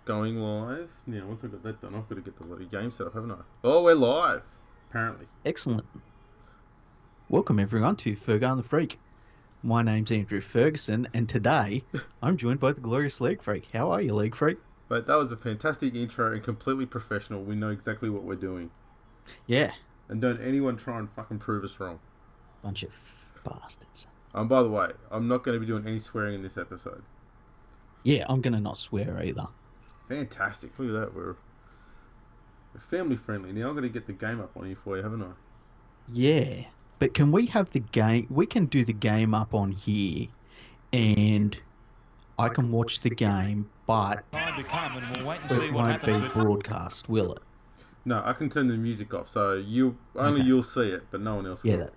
going live. Now, once I've got that done, I've got to get the bloody game set up, haven't I? Oh, we're live, apparently. Excellent. Welcome everyone to Fergo and the Freak. My name's Andrew Ferguson, and today I'm joined by the glorious League Freak. How are you, League Freak? But that was a fantastic intro and completely professional. We know exactly what we're doing. Yeah. And don't anyone try and fucking prove us wrong. Bunch of bastards. By the way, I'm not going to be doing any swearing in this episode. Yeah, I'm going to not swear either. Fantastic. Look at that. We're family friendly. Now I'm going to get the game up on you for you, haven't I? Yeah. But can we have the game... We can do the game up on here, and I can watch the game, but it won't be broadcast, will it? No, I can turn the music off, so you'll see it, but no one else will.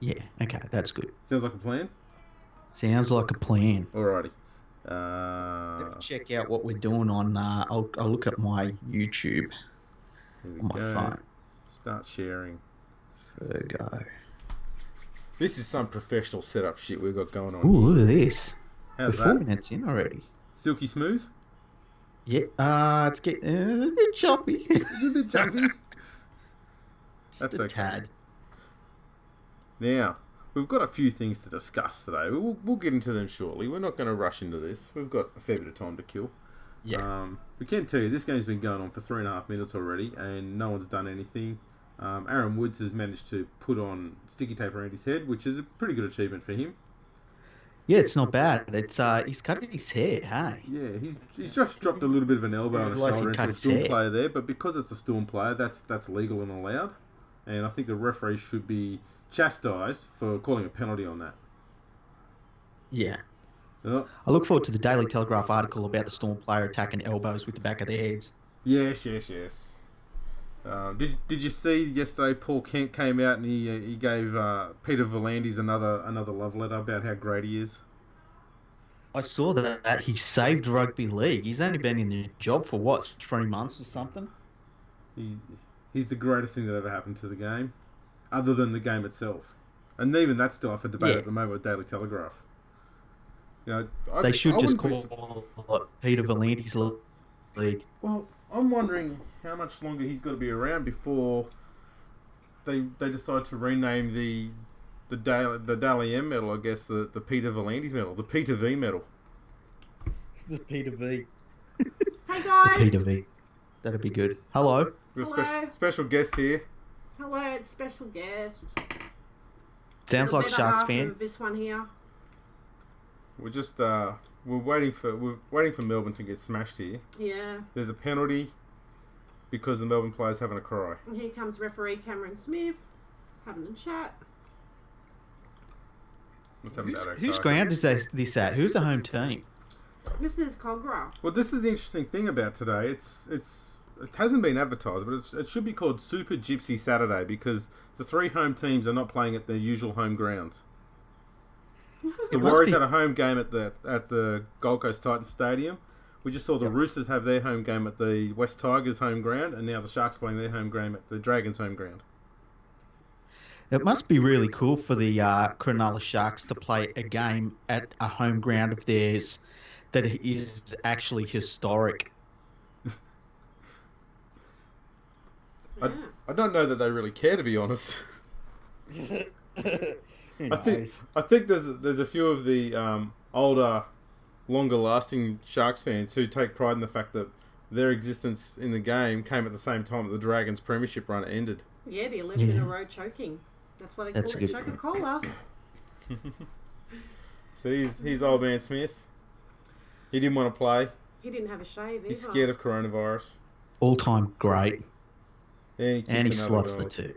Yeah, okay, that's good. Sounds like a plan? Sounds like a plan. Alrighty. Let me check out what we're doing on... I'll look at my YouTube on my phone. Start sharing. Fergo. This is some professional setup shit we've got going on. Ooh, look at this. How's We're 4 minutes in already. Silky smooth? Yeah, it's getting a bit choppy. A bit choppy? That's a tad. Now, we've got a few things to discuss today. We'll get into them shortly. We're not going to rush into this. We've got a fair bit of time to kill. Yeah. We can tell you this game's been going on for 3.5 minutes already, and no one's done anything. Aaron Woods has managed to put on sticky tape around his head, which is a pretty good achievement for him. Yeah, it's not bad. It's he's cutting his hair, hey? Yeah, he's just dropped a little bit of an elbow and a shoulder into a Storm player there, but because it's a Storm player, that's legal and allowed. And I think the referee should be chastised for calling a penalty on that. Yeah. I look forward to the Daily Telegraph article about the Storm player attacking elbows with the back of their heads. Yes. Did you see yesterday Paul Kent came out and he gave Peter V'landys another love letter about how great he is? I saw that he saved rugby league. He's only been in the job for what, 3 months or something? He's the greatest thing that ever happened to the game, other than the game itself. And even that's still up for debate at the moment with Daily Telegraph. You know, they should just call it Peter V'landys league. Well, I'm wondering how much longer he's got to be around before they decide to rename the Dally M medal, I guess, the Peter V'landys medal, the Peter V medal. The Peter V. Hey guys! The Peter V. That'd be good. Hello. We've got a special guest here. Hello, it's special guest. Sounds like Sharks fan. This one here. We're just we're waiting for Melbourne to get smashed here. Yeah. There's a penalty because the Melbourne player's having a cry. And here comes referee Cameron Smith having a chat. Whose ground is this at? Who's the home team? This is Cogra. Well, this is the interesting thing about today. It hasn't been advertised, but it should be called Super Gypsy Saturday because the 3 home teams are not playing at their usual home grounds. The Warriors had a home game at the Gold Coast Titans Stadium. We just saw the Roosters have their home game at the West Tigers home ground, and now the Sharks playing their home game at the Dragons home ground. It must be really cool for the Cronulla Sharks to play a game at a home ground of theirs that is actually historic. I don't know that they really care, to be honest. I think there's a few of the older, longer-lasting Sharks fans who take pride in the fact that their existence in the game came at the same time that the Dragons' premiership run ended. Yeah, the 11 in a row choking. That's why they call it Coca-Cola. So he's old man Smith. He didn't want to play. He didn't have a shave either. He's scared of coronavirus. All-time great. And he slots the 2.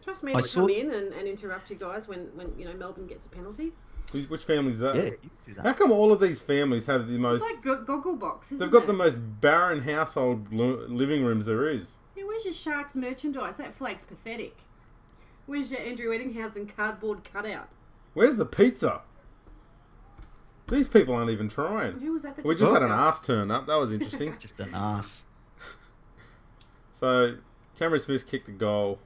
Trust me to come in and interrupt you guys when Melbourne gets a penalty. Which family's that? Yeah, you do that. How come all of these families have the most... It's like Gogglebox, isn't it? They've got the most barren household living rooms there is. Yeah, where's your Sharks merchandise? That flag's pathetic. Where's your Andrew Eddinghausen cardboard cutout? Where's the pizza? These people aren't even trying. Who was that? We just had an arse turn up. That was interesting. Just an arse. So, Cameron Smith kicked a goal.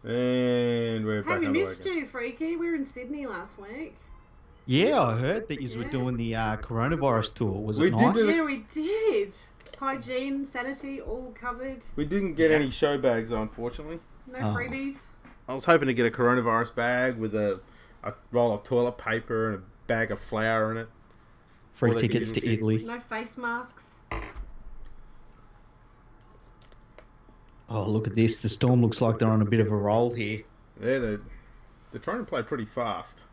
And we're back Hey, we on the missed way again. you, Freaky. We were in Sydney last week. Yeah, I heard that you were Yeah. doing the coronavirus tour. Was We it did nice? do the- Yeah, we did. Hygiene, sanity, all covered. We didn't get Yeah. any show bags, unfortunately. No Oh. freebies. I was hoping to get a coronavirus bag with a roll of toilet paper and a bag of flour in it. Free Well, they tickets give to you shit. Italy. No face masks. Oh, look at this. The Storm looks like they're on a bit of a roll here. Yeah, they're trying to play pretty fast.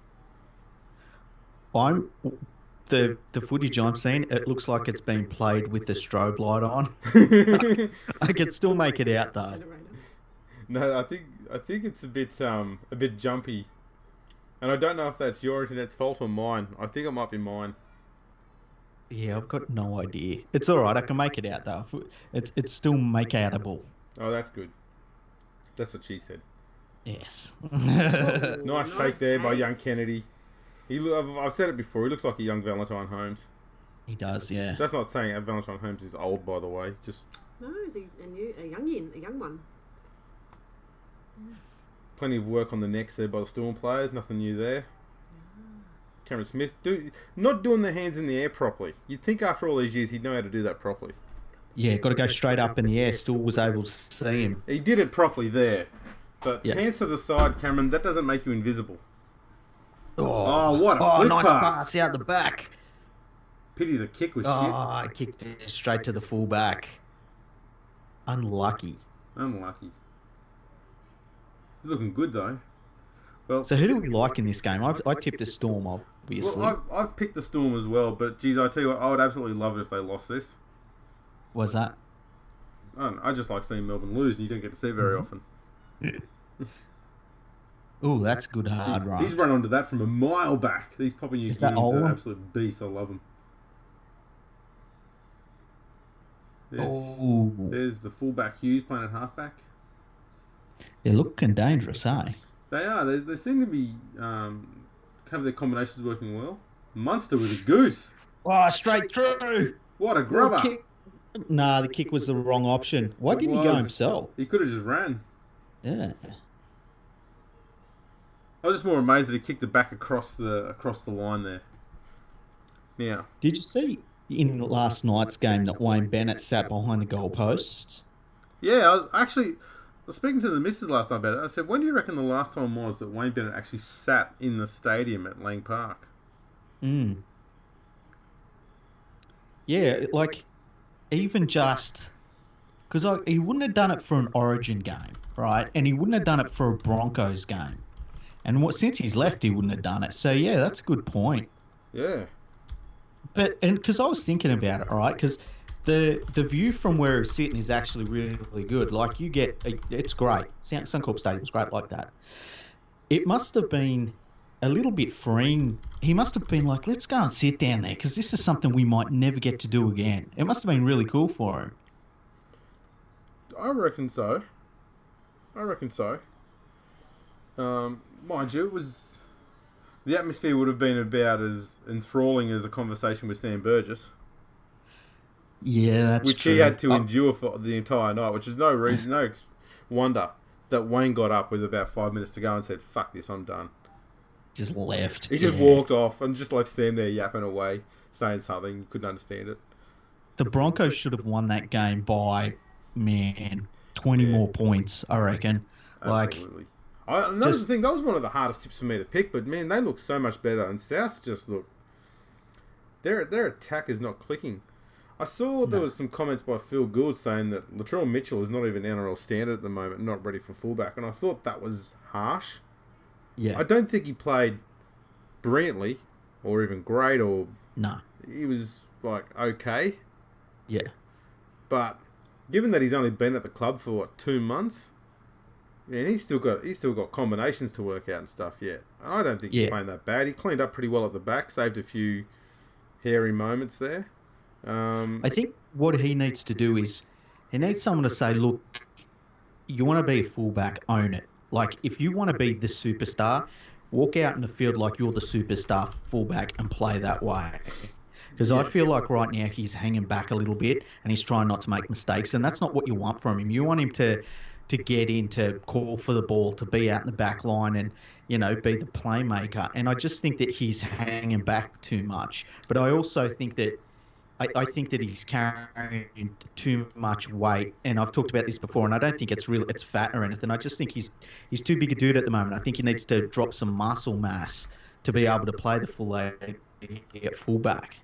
The footage I'm seeing, it looks like it's been played with the strobe light on. I can still make it out though. Generator. No, I think it's a bit jumpy, and I don't know if that's your internet's fault or mine. I think it might be mine. Yeah, I've got no idea. It's all right. I can make it out though. It's still make outable. Oh, that's good. That's what she said. Yes. Nice take there by take. young Kennedy. I've said it before. He looks like a young Valentine Holmes. He does, yeah. That's not saying that Valentine Holmes is old, by the way. Just No, is he a young one? plenty of work on the necks there by the Storm players. Nothing new there. Cameron Smith not doing the hands in the air properly. You'd think after all these years he'd know how to do that properly. Yeah, got to go straight up in the air. Still was able to see him. He did it properly there. But Yeah. hands to the side, Cameron, that doesn't make you invisible. Oh, what a flick nice pass. pass out the back. Pity the kick was Oh, kicked it straight to the fullback. Unlucky. shit. Unlucky. He's looking good though. Well, So who do we like in this game? I tipped the Storm, obviously. well I've picked the Storm as well, but geez, I tell you what, I would absolutely love it if they lost this. Was that? I don't know, I just like seeing Melbourne lose, and you don't get to see it very often. Oh, that's a good hard run. He's run onto that from a mile back. These Papua New Is that Guineans are Olam? absolute beasts. I love them. Oh, There's the fullback Hughes playing at halfback. they're looking dangerous, eh? They are. They seem to be have their combinations working well. Munster with a goose. Oh, straight through. What a grubber. Kick. Nah, the kick was the wrong option. Why It didn't he go was. himself? He could have just ran. Yeah. I was just more amazed that he kicked it back across the line there. Now, Did you see in last night's game that Wayne Bennett sat behind the goalposts? yeah, I was speaking to the missus last night about it. I said, when do you reckon the last time was that Wayne Bennett actually sat in the stadium at Lang Park? Yeah, like, even just... Because he wouldn't have done it for an Origin game, right? And he wouldn't have done it for a Broncos game. And since he's left, he wouldn't have done it. So, yeah, that's a good point. Yeah. And because I was thinking about it, all right, because the view from where he's sitting is actually really good. Like, it's great. Suncorp Stadium's great like that. It must have been a little bit freeing. He must have been like, let's go and sit down there, because this is something we might never get to do again. It must have been really cool for him. I reckon so. Mind you, the atmosphere would have been about as enthralling as a conversation with Sam Burgess, Yeah, that's which true. he had to endure for the entire night, which is no reason, wonder that Wayne got up with about 5 minutes to go and said, "Fuck this, I'm done." Just left. He just Yeah. walked off and just left Sam there yapping away, saying something. You couldn't understand it. The Broncos should have won that game by, 20 more points, I reckon. Absolutely. Another thing, that was one of the hardest tips for me to pick, but man, they look so much better. And South just look... Their attack is not clicking. I saw there was some comments by Phil Gould saying that Latrell Mitchell is not even NRL standard at the moment, not ready for fullback, and I thought that was harsh. Yeah. I don't think he played brilliantly, or even great, or... No. He was, okay. Yeah. But given that he's only been at the club for 2 months, man, he's still got combinations to work out and stuff yet. I don't think he's playing that bad. He cleaned up pretty well at the back, saved a few hairy moments there. I think what he needs to do is he needs someone to say, look, you want to be a fullback, own it. Like, if you want to be the superstar, walk out in the field like you're the superstar fullback and play that way. Because I feel like right now he's hanging back a little bit and he's trying not to make mistakes, and that's not what you want from him. You want him to get in, to call for the ball, to be out in the back line, and be the playmaker. And I just think that he's hanging back too much. But I also think that I think that he's carrying too much weight, and I've talked about this before, and I don't think it's fat or anything. I just think he's too big a dude at the moment. I think he needs to drop some muscle mass to be able to play the full 80 at fullback.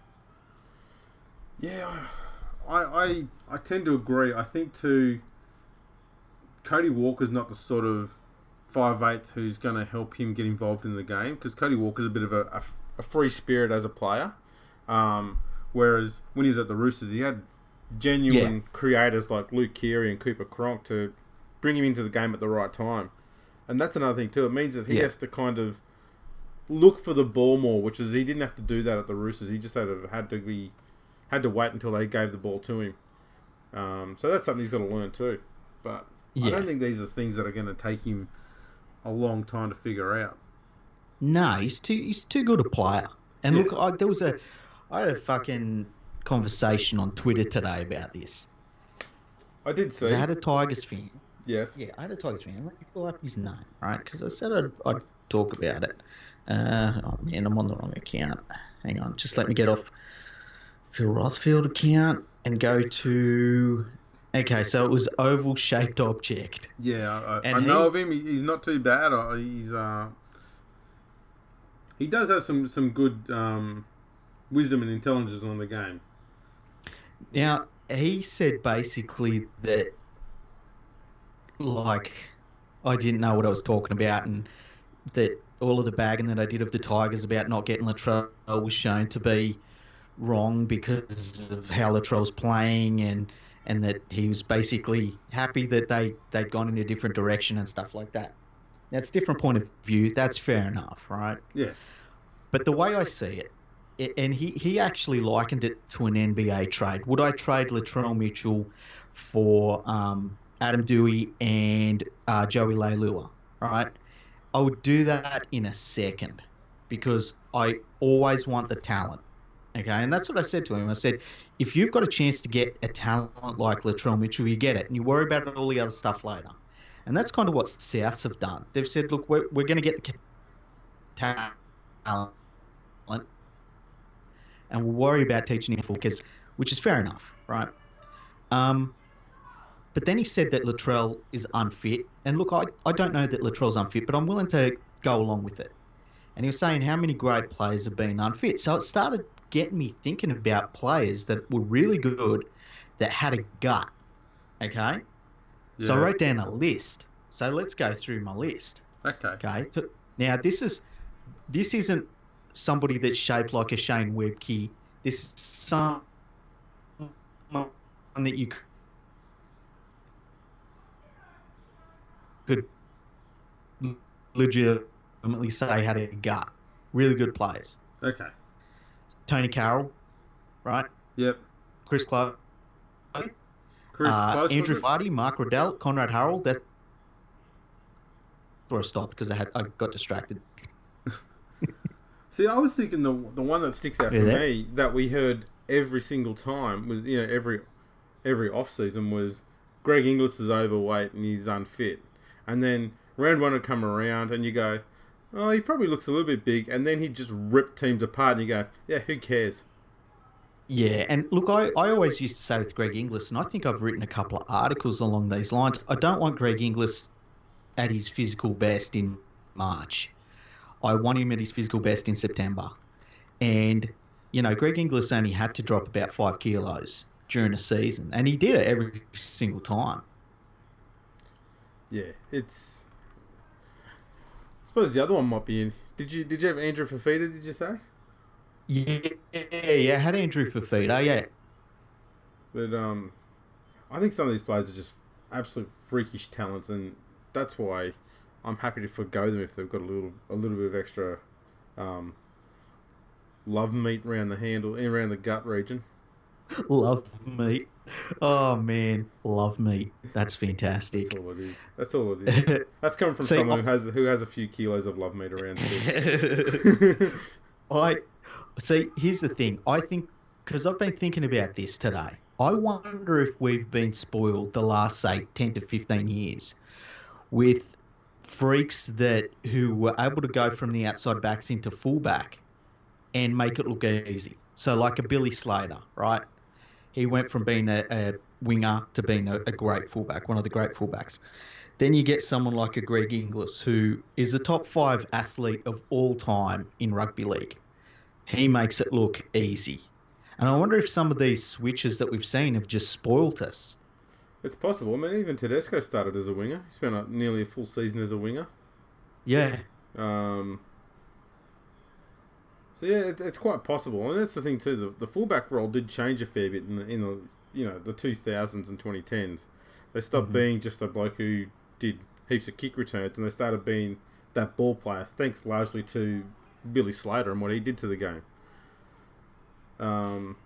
Yeah, I tend to agree. I think too, Cody Walker's not the sort of 5'8" who's going to help him get involved in the game, because Cody Walker's a bit of a free spirit as a player. Whereas when he was at the Roosters, he had genuine creators like Luke Keary and Cooper Cronk to bring him into the game at the right time. And that's another thing too. It means that he has to kind of look for the ball more, which is he didn't have to do that at the Roosters. He just had to wait until they gave the ball to him. So that's something he's got to learn too. But I don't think these are things that are going to take him a long time to figure out. No, he's too good a player. And look, I had a fucking conversation on Twitter today about this. I did see. I had a Tigers fan. Yes. Yeah, I had a Tigers fan. Let me pull up his name, right? Because I said I'd talk about it. Oh, man, I'm on the wrong account. Hang on. Just let me get off Phil Rothfield account and go to... Okay, so it was oval-shaped object. Yeah, I know of him. He's not too bad. He does have some good wisdom and intelligence on the game. Now, he said basically that, like, I didn't know what I was talking about, and that all of the bagging that I did of the Tigers about not getting Latrell was shown to be wrong because of how Latrell's playing, and that he was basically happy that they'd gone in a different direction and stuff like that. That's a different point of view. That's fair enough, right? Yeah. But the way I see it, and he actually likened it to an NBA trade. Would I trade Latrell Mitchell for Adam Dewey and Joey Leilua, right? I would do that in a second because I always want the talent. Okay, and that's what I said to him. I said, if you've got a chance to get a talent like Latrell Mitchell, you get it, and you worry about all the other stuff later. And that's kind of what Souths have done. They've said, look, we're going to get the talent, and we'll worry about teaching him focus, which is fair enough, right? But then he said that Latrell is unfit. And look, I don't know that Latrell's unfit, but I'm willing to go along with it. And he was saying how many great players have been unfit. So it started getting me thinking about players that were really good that had a gut, okay? Yeah. So I wrote down a list. So let's go through my list. Okay. So now this isn't somebody that's shaped like a Shane Webke. This is someone that you could legitimately say had a gut. Really good players. Okay. Tony Carroll, right? Yep. Chris Close. Andrew Vardy, Mark Riddell, Conrad Harrell. That's where I stopped because I got distracted. See, I was thinking the one that sticks out for me that we heard every single time was every off season was Greg Inglis is overweight and he's unfit, and then round one would come around and you go, oh, he probably looks a little bit big, and then he just ripped teams apart and you go, yeah, who cares? Yeah, and look, I always used to say with Greg Inglis, and I think I've written a couple of articles along these lines, I don't want Greg Inglis at his physical best in March. I want him at his physical best in September. And, Greg Inglis only had to drop about 5 kilos during a season, and he did it every single time. Yeah, I suppose the other one might be in. Did you have Andrew Fafita, did you say? Yeah, I had Andrew Fafita, yeah. But I think some of these players are just absolute freakish talents, and that's why I'm happy to forgo them if they've got a little bit of extra love meat around the handle, around the gut region. Love meat. Oh man, love meat. That's fantastic. That's all it is. That's coming from someone who has a few kilos of love meat around too. See, here's the thing. I think, because I've been thinking about this today, I wonder if we've been spoiled the last, say, 10 to 15 years with freaks who were able to go from the outside backs into fullback and make it look easy. So like a Billy Slater, right? He went from being a winger to being a great fullback, one of the great fullbacks. Then you get someone like a Greg Inglis, who is a top 5 athlete of all time in rugby league. He makes it look easy. And I wonder if some of these switches that we've seen have just spoilt us. It's possible. I mean, even Tedesco started as a winger. He spent nearly a full season as a winger. Yeah. So yeah, it's quite possible, and that's the thing too. The fullback role did change a fair bit in the 2000s and 2010s. They stopped being just a bloke who did heaps of kick returns, and they started being that ball player, thanks largely to Billy Slater and what he did to the game.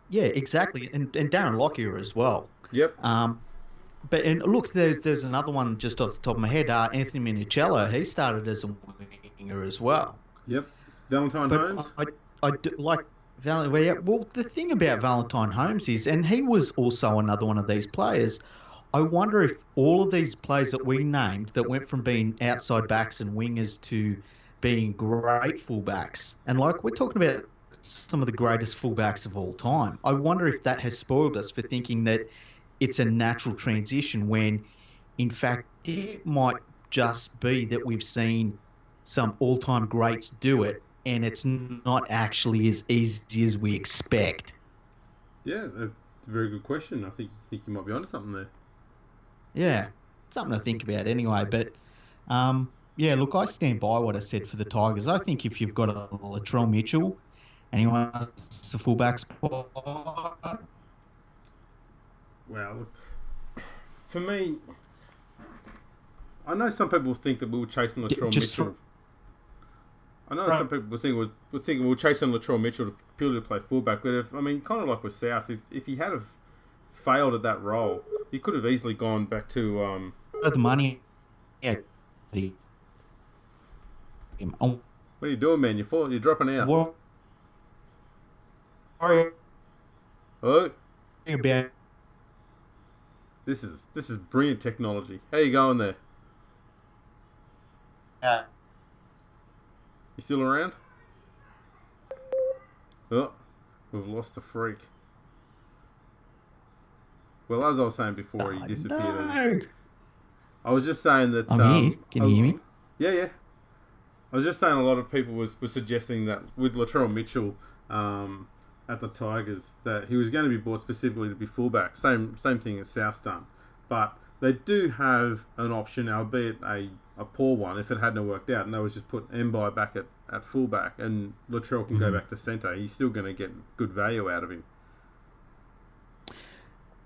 Yeah, exactly, and Darren Lockyer as well. Yep. But look, there's another one just off the top of my head. Anthony Minicello, he started as a winger as well. Yep. Valentine Holmes. I do like Valentine. Well, the thing about Valentine Holmes is, and he was also another one of these players. I wonder if all of these players that we named that went from being outside backs and wingers to being great fullbacks, and like we're talking about some of the greatest fullbacks of all time. I wonder if that has spoiled us for thinking that it's a natural transition when, in fact, it might just be that we've seen some all-time greats do it, and it's not actually as easy as we expect. Yeah, that's a very good question. I think you might be onto something there. Yeah, something to think about anyway. But, yeah, look, I stand by what I said for the Tigers. I think if you've got a Latrell Mitchell and he wants the fullback spot... Well, for me, I know some people think that we were chasing Latrell Mitchell. I know some people were thinking we were chasing Latrell Mitchell purely to play fullback, but kind of like with South, if he had have failed at that role, he could have easily gone back to the money. Yeah. What are you doing, man? You're dropping out. What? Sorry. Hello? About. This is brilliant technology. How you going there? You still around? Oh, we've lost the freak. Well, as I was saying before, he disappeared. No. I was just saying that... I'm here. Can you hear me? Yeah. I was just saying a lot of people were suggesting that with Latrell Mitchell at the Tigers, that he was going to be bought specifically to be fullback. Same thing as South's done. But they do have an option, albeit a poor one, if it hadn't worked out, and they was just put Mbai back at fullback, and Latrell can go back to centre. He's still going to get good value out of him.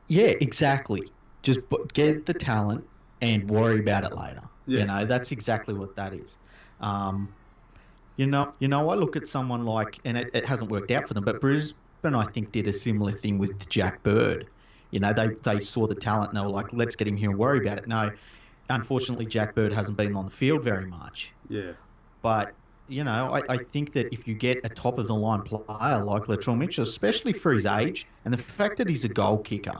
Yeah, exactly. Just get the talent and worry about it later. Yeah. That's exactly what that is. I look at someone like, and it hasn't worked out for them, but Brisbane, I think, did a similar thing with Jack Bird. They saw the talent and they were like, let's get him here and worry about it. No, unfortunately, Jack Bird hasn't been on the field very much. Yeah. But, I think that if you get a top-of-the-line player like Latrell Mitchell, especially for his age and the fact that he's a goal kicker,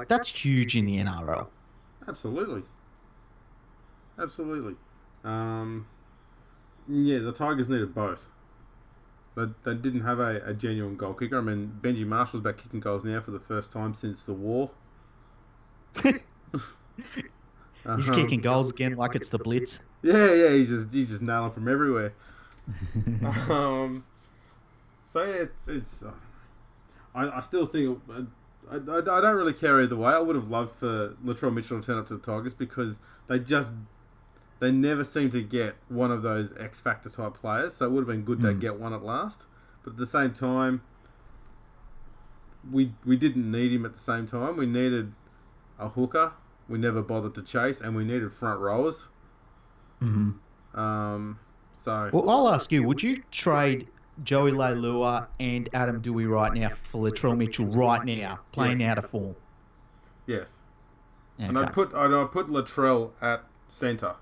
that's huge in the NRL. Absolutely. Yeah, the Tigers needed both. But they didn't have a genuine goal kicker. I mean, Benji Marshall's back kicking goals now for the first time since the war. He's kicking goals again like it's the Blitz. Yeah, he's just nailing from everywhere. So yeah, it's I still think I don't really care either way. I would have loved for Latrell Mitchell to turn up to the Tigers because they never seem to get one of those X Factor type players, so it would have been good to get one at last. But at the same time, we didn't need him at the same time. We needed a hooker. We never bothered to chase, and we needed front rowers. Mm-hmm. So. Well, I'll ask you: would you trade Joey Leilua and Adam Dewey right now for Latrell Mitchell right now, playing out of form? Yes. Okay. And I'd put Latrell at centre.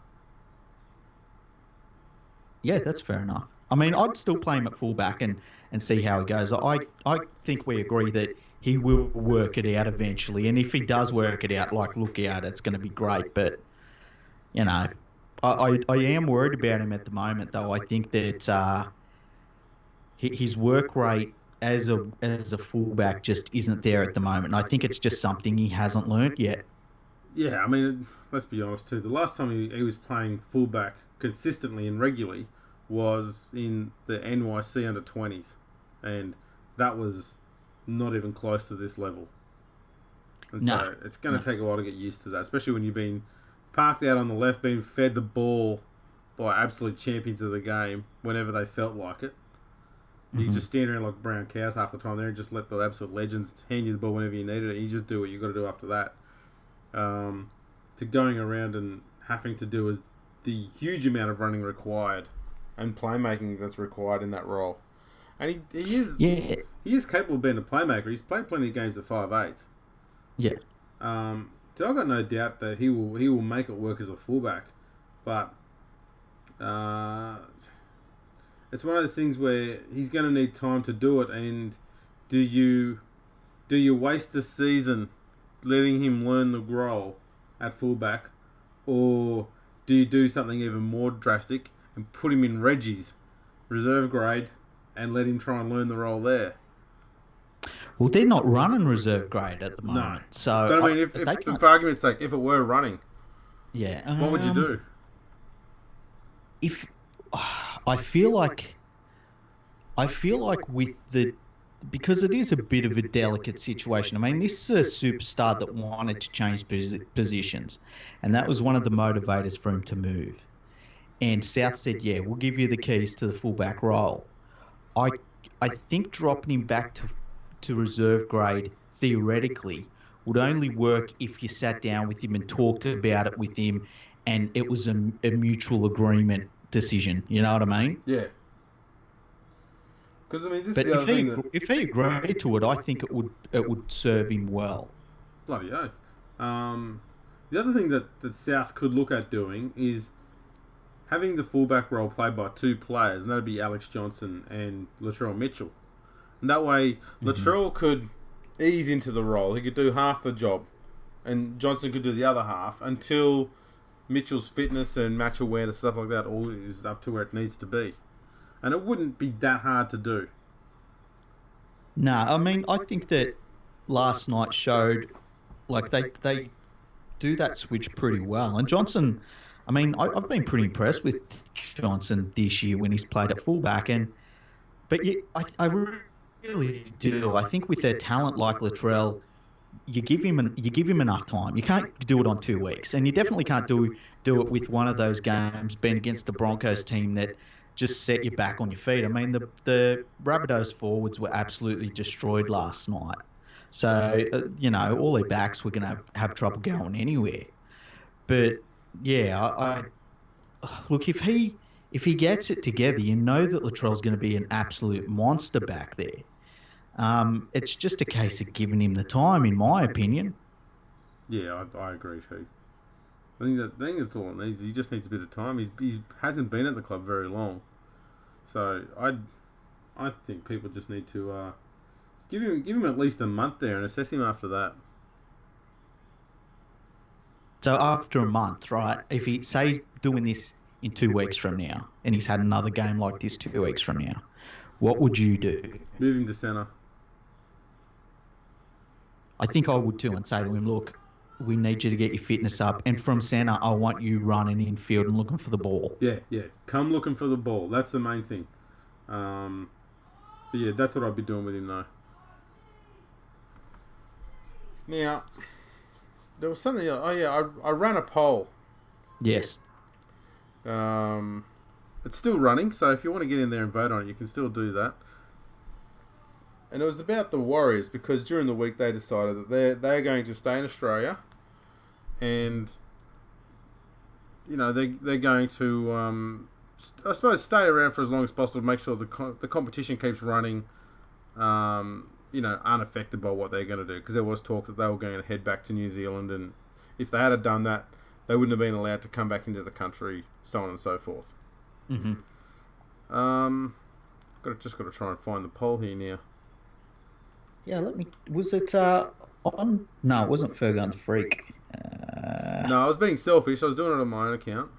Yeah, that's fair enough. I mean, I'd still play him at fullback and see how he goes. I think we agree that he will work it out eventually. And if he does work it out, look out, it's going to be great. But, I am worried about him at the moment, though. I think that his work rate as a fullback just isn't there at the moment. And I think it's just something he hasn't learnt yet. Yeah, I mean, let's be honest too. The last time he was playing fullback consistently and regularly was in the NYC under 20s, and that was not even close to this level. And No, so it's going no. to take a while to get used to that, especially when you've been parked out on the left, being fed the ball by absolute champions of the game whenever they felt like it. You Mhm. just stand around like brown cows half the time there and just let the absolute legends hand you the ball whenever you need it, and you just do what you got to do after that. To going around and having to do the huge amount of running required and playmaking that's required in that role. And Yeah, he is capable of being a playmaker. He's played plenty of games at 5'8". yeah. So I've got no doubt that he will make it work as a fullback. But it's one of those things where he's going to need time to do it. And do you waste a season letting him learn the role at fullback, or do you do something even more drastic and put him in Reggie's reserve grade and let him try and learn the role there? Well, they're not running reserve grade at the No. moment, so But I mean, if they can't. for argument's sake, if it were running, Yeah. what would you do? If I feel like with the because it is a bit of a delicate situation. I mean, this is a superstar that wanted to change positions, and that was one of the motivators for him to move. And South said, "Yeah, we'll give you the keys to the fullback role." I I think dropping him back to reserve grade theoretically would only work if you sat down with him and talked about it with him, and it was a mutual agreement decision. You know what I mean? Yeah. Because I mean, this But is the other thing that if he agreed to it, I think it would serve him well. bloody oath. The other thing that South could look at doing is having the fullback role played by two players, and that'd be Alex Johnson and Latrell Mitchell. And that way, Latrell could ease into the role. He could do half the job, and Johnson could do the other half until Mitchell's fitness and match awareness, stuff like that, all is up to where it needs to be. And it wouldn't be that hard to do. No, I mean, I think that last night showed like they do that switch pretty well. And Johnson, I mean, I've been pretty impressed with Johnson this year when he's played at fullback. I really do. I think with a talent like Latrell, you give him enough time. You can't do it on 2 weeks, and you definitely can't do it with one of those games being against the Broncos team that just set you back on your feet. I mean, the Rabbitohs forwards were absolutely destroyed last night. So, all their backs were going to have trouble going anywhere. But, yeah, I look, if he gets it together, you know that Latrell's going to be an absolute monster back there. It's just a case of giving him the time, in my opinion. Yeah, I agree too. I think that's all it needs. He just needs a bit of time. He hasn't been at the club very long, so I think people just need to give him at least a month there and assess him after that. So after a month, right? If he say he's doing this in 2 weeks from now, and he's had another game like this 2 weeks from now, what would you do? Move him to centre. I think I would too, and say to him, look, we need you to get your fitness up, and from centre, I want you running infield and looking for the ball. Yeah. Come looking for the ball. That's the main thing. But yeah, that's what I'd be doing with him though. Now, there was something. Oh yeah, I ran a poll. Yes. It's still running, so if you want to get in there and vote on it, you can still do that. And it was about the Warriors, because during the week they decided that they're going to stay in Australia, and they're going to I suppose stay around for as long as possible to make sure the competition keeps running, unaffected by what they're going to do, because there was talk that they were going to head back to New Zealand, and if they had done that, they wouldn't have been allowed to come back into the country, so on and so forth. Mm-hmm. Just got to try and find the poll here now. Yeah, was it on? No, it wasn't Fergo and the Freak. No, I was being selfish. I was doing it on my own account.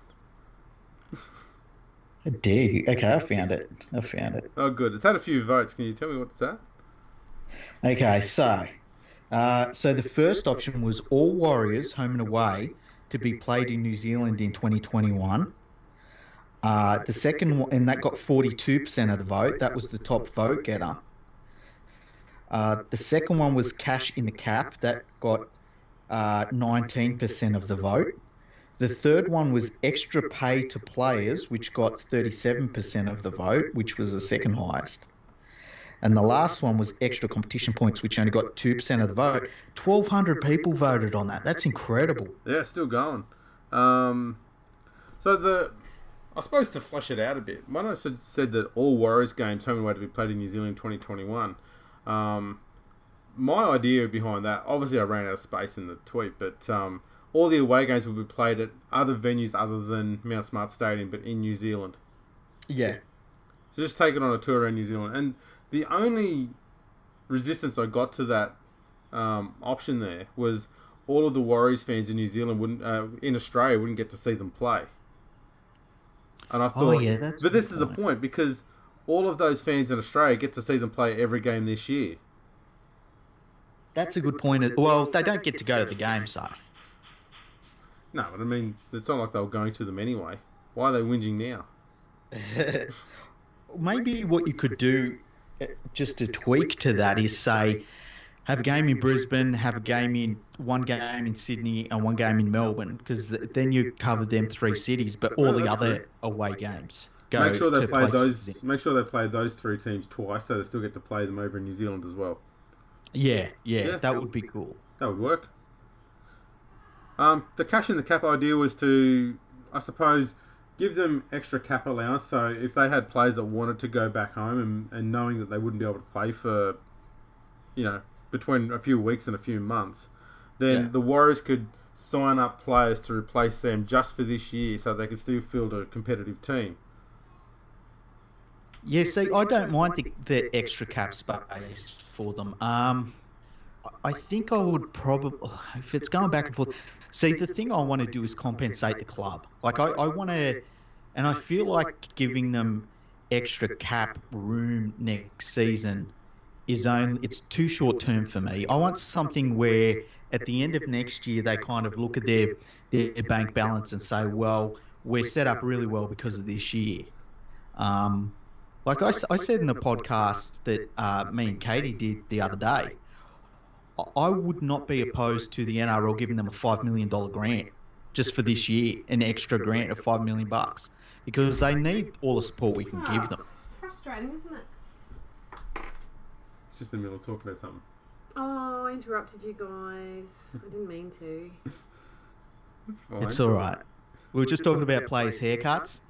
I do. Okay, I found it. I found it. Oh, good. It's had a few votes. Can you tell me what's that? Okay, so the first option was all Warriors home and away to be played in New Zealand in 2021. The second one, and that got 42% of the vote. That was the top vote getter. The second one was cash in the cap. That got 19% of the vote. The third one was extra pay to players, which got 37% of the vote, which was the second highest. And the last one was extra competition points, which only got 2% of the vote. 1,200 people voted on that. That's incredible. Yeah, still going. I suppose to flesh it out a bit, when I said that all Warriors games home and away to be played in New Zealand in 2021, my idea behind that, obviously I ran out of space in the tweet, but all the away games will be played at other venues other than Mount Smart Stadium, but in New Zealand. Yeah. So just take it on a tour around New Zealand. And the only resistance I got to that option there was all of the Warriors fans in New Zealand in Australia wouldn't get to see them play. And I thought, but this is the point, because all of those fans in Australia get to see them play every game this year. That's a good point. Well, they don't get to go to the game, so. No, but I mean, it's not like they were going to them anyway. Why are they whinging now? Maybe what you could do, just to tweak to that, is say, have a game in Brisbane, have one game in Sydney, and one game in Melbourne, because then you covered them 3 cities, but all the other away games go. Make sure they play those. Make sure they play those 3 teams twice, so they still get to play them over in New Zealand as well. Yeah, that would be cool. That would work. The cash in the cap idea was to, I suppose, give them extra cap allowance. So if they had players that wanted to go back home and knowing that they wouldn't be able to play for, between a few weeks and a few months, then the Warriors could sign up players to replace them just for this year so they could still field a competitive team. Yeah, see, I don't mind the extra cap space for them. I think I would probably, if it's going back and forth. See, the thing I want to do is compensate the club. Like, I want to, and I feel like giving them extra cap room next season it's too short term for me. I want something where at the end of next year they kind of look at their bank balance and say, well, we're set up really well because of this year. Like I said in the podcast that me and Katie did the other day, I would not be opposed to the NRL giving them a $5 million grant just for this year, an extra grant of $5 million, because they need all the support we can give them. Frustrating, isn't it? It's just in the middle of talking about something. Oh, I interrupted you guys. I didn't mean to. It's fine. It's all right. We were just talking about players' haircuts.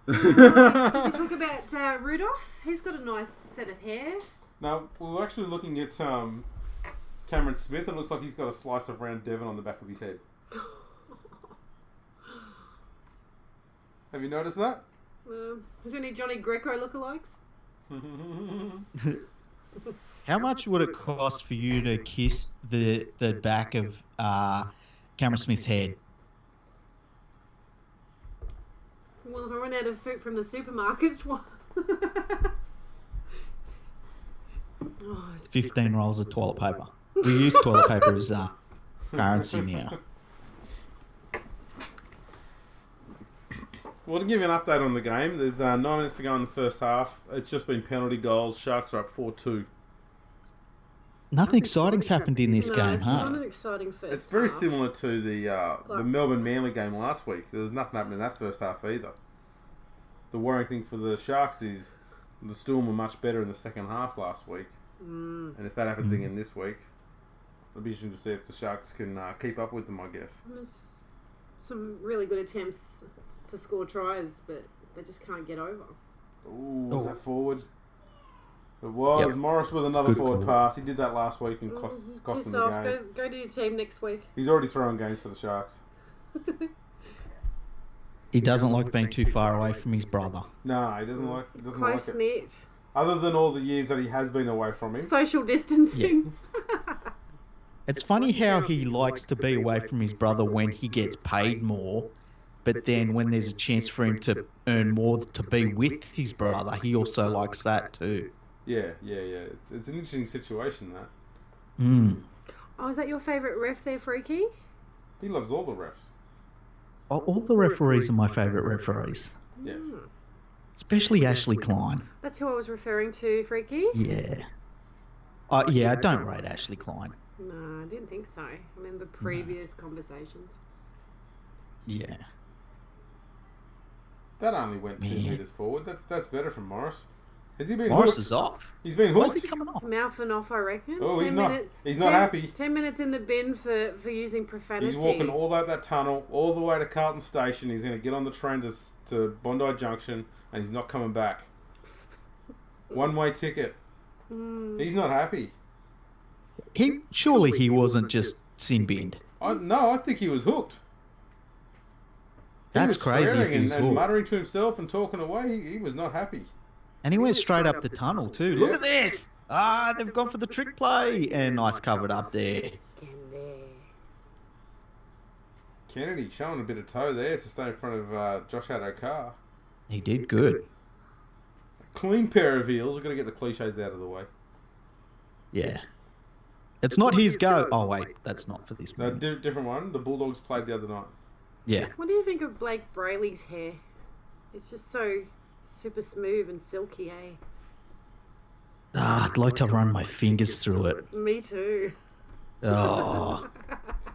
Did you talk about Rudolph's? He's got a nice set of hair. No, we were actually looking at Cameron Smith, and it looks like he's got a slice of round Devon on the back of his head. Have you noticed that? Is there any Johnny Greco lookalikes? How much would it cost for you to kiss the back of Cameron Smith's head? Well, if I run out of food from the supermarkets, what? It's 15 rolls of toilet paper. We use toilet paper as currency now. Well, to give you an update on the game, there's 9 minutes to go in the first half. It's just been penalty goals. Sharks are up 4-2. Nothing exciting's happened in this game, it's huh? not an exciting first It's very half. similar to the Melbourne Manly game last week. There was nothing happening in that first half either. The worrying thing for the Sharks is the Storm were much better in the second half last week. And if that happens again this week, it'll be interesting to see if the Sharks can keep up with them, I guess. There's some really good attempts to score tries, but they just can't get over. Ooh, was that forward? It was. Yep. Morris with another forward pass. He did that last week and cost them the game. Go to your team next week. He's already throwing games for the Sharks. He doesn't like being too far away from his brother. No, he doesn't like it. Close knit. Other than all the years that he has been away from him. Social distancing. Yeah. It's funny how he likes to be away from his brother when he gets paid more but then when there's a chance for him to earn more to be with his brother, he also likes that too. Yeah. It's an interesting situation, that. Oh, is that your favourite ref there, Freaky? He loves all the refs. All the referees are my favourite referees. Yes. Especially Ashley Klein. That's who I was referring to, Freaky. Yeah. I don't rate Ashley Klein. No, I didn't think so. I remember previous conversations. Yeah. That only went 2 metres forward. That's better from Morris. Has he been Morris hooked? is off. He's been Why hooked. is he coming off? Mouthing off, I reckon. Oh, he's not happy. 10 minutes in the bin for using profanity. He's walking all out that tunnel, all the way to Carlton Station. He's going to get on the train to Bondi Junction, and he's not coming back. One-way ticket. He's not happy. Surely he wasn't just sin-binned. No, I think he was hooked. That's crazy. Swearing and muttering to himself and talking away. He was not happy. And he went straight up the tunnel too. Look at this! They've gone for the trick play, and nice covered up there. Kennedy showing a bit of toe there to stay in front of Josh Adokar. He did good. Clean pair of heels. We've got to get the cliches out of the way. Yeah. It's not his go. Oh, wait. That's not for this No, one. different one. The Bulldogs played the other night. Yeah. What do you think of Blake Brayley's hair? It's just so super smooth and silky, eh? I'd like to run my fingers through it. Me too. Oh.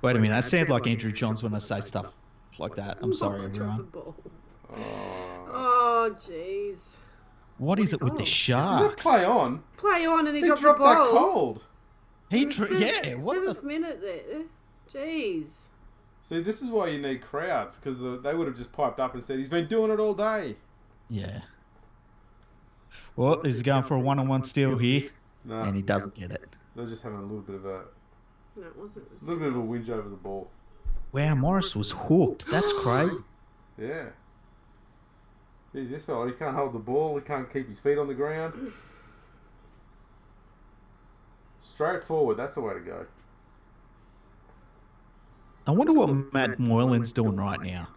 Wait a minute. I sound like Andrew Johns when I say stuff like that. I'm sorry, Drop the everyone. ball. Oh, jeez. What is it with the Is that Sharks? play on? Play on and he He dropped dropped the ball. that cold. Yeah, what the... 7th minute there. Jeez. See, this is why you need crowds, because they would have just piped up and said, he's been doing it all day. Yeah. Well, he's going for a one-on-one steal here, No, and he doesn't get it. they're just having a little bit of a No, it wasn't. whinge over the ball. Wow, Morris was hooked. That's crazy. Yeah. Geez, this fella, he can't hold the ball. He can't keep his feet on the ground. Straight forward, that's the way to go. I wonder what Matt Moylan's doing right now.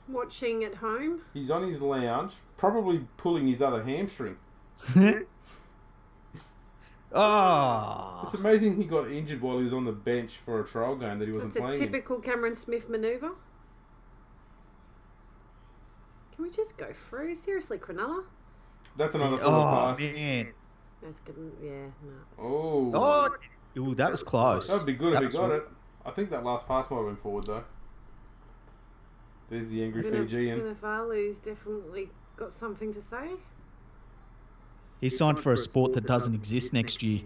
Watching at home. He's on his lounge, probably pulling his other hamstring. Oh. It's amazing he got injured while he was on the bench for a trial game that he wasn't It's a playing in. typical Cameron Smith manoeuvre. Can we just go through? Seriously, Cronulla? That's another forward pass. Man. That's good. Yeah, no. Oh. Ooh, that was close. That'd be good if he was got right. it. I think that last pass might have been forward, though. There's the angry Fijian. Vunivalu's definitely got something to say. He signed for a sport that doesn't exist next year.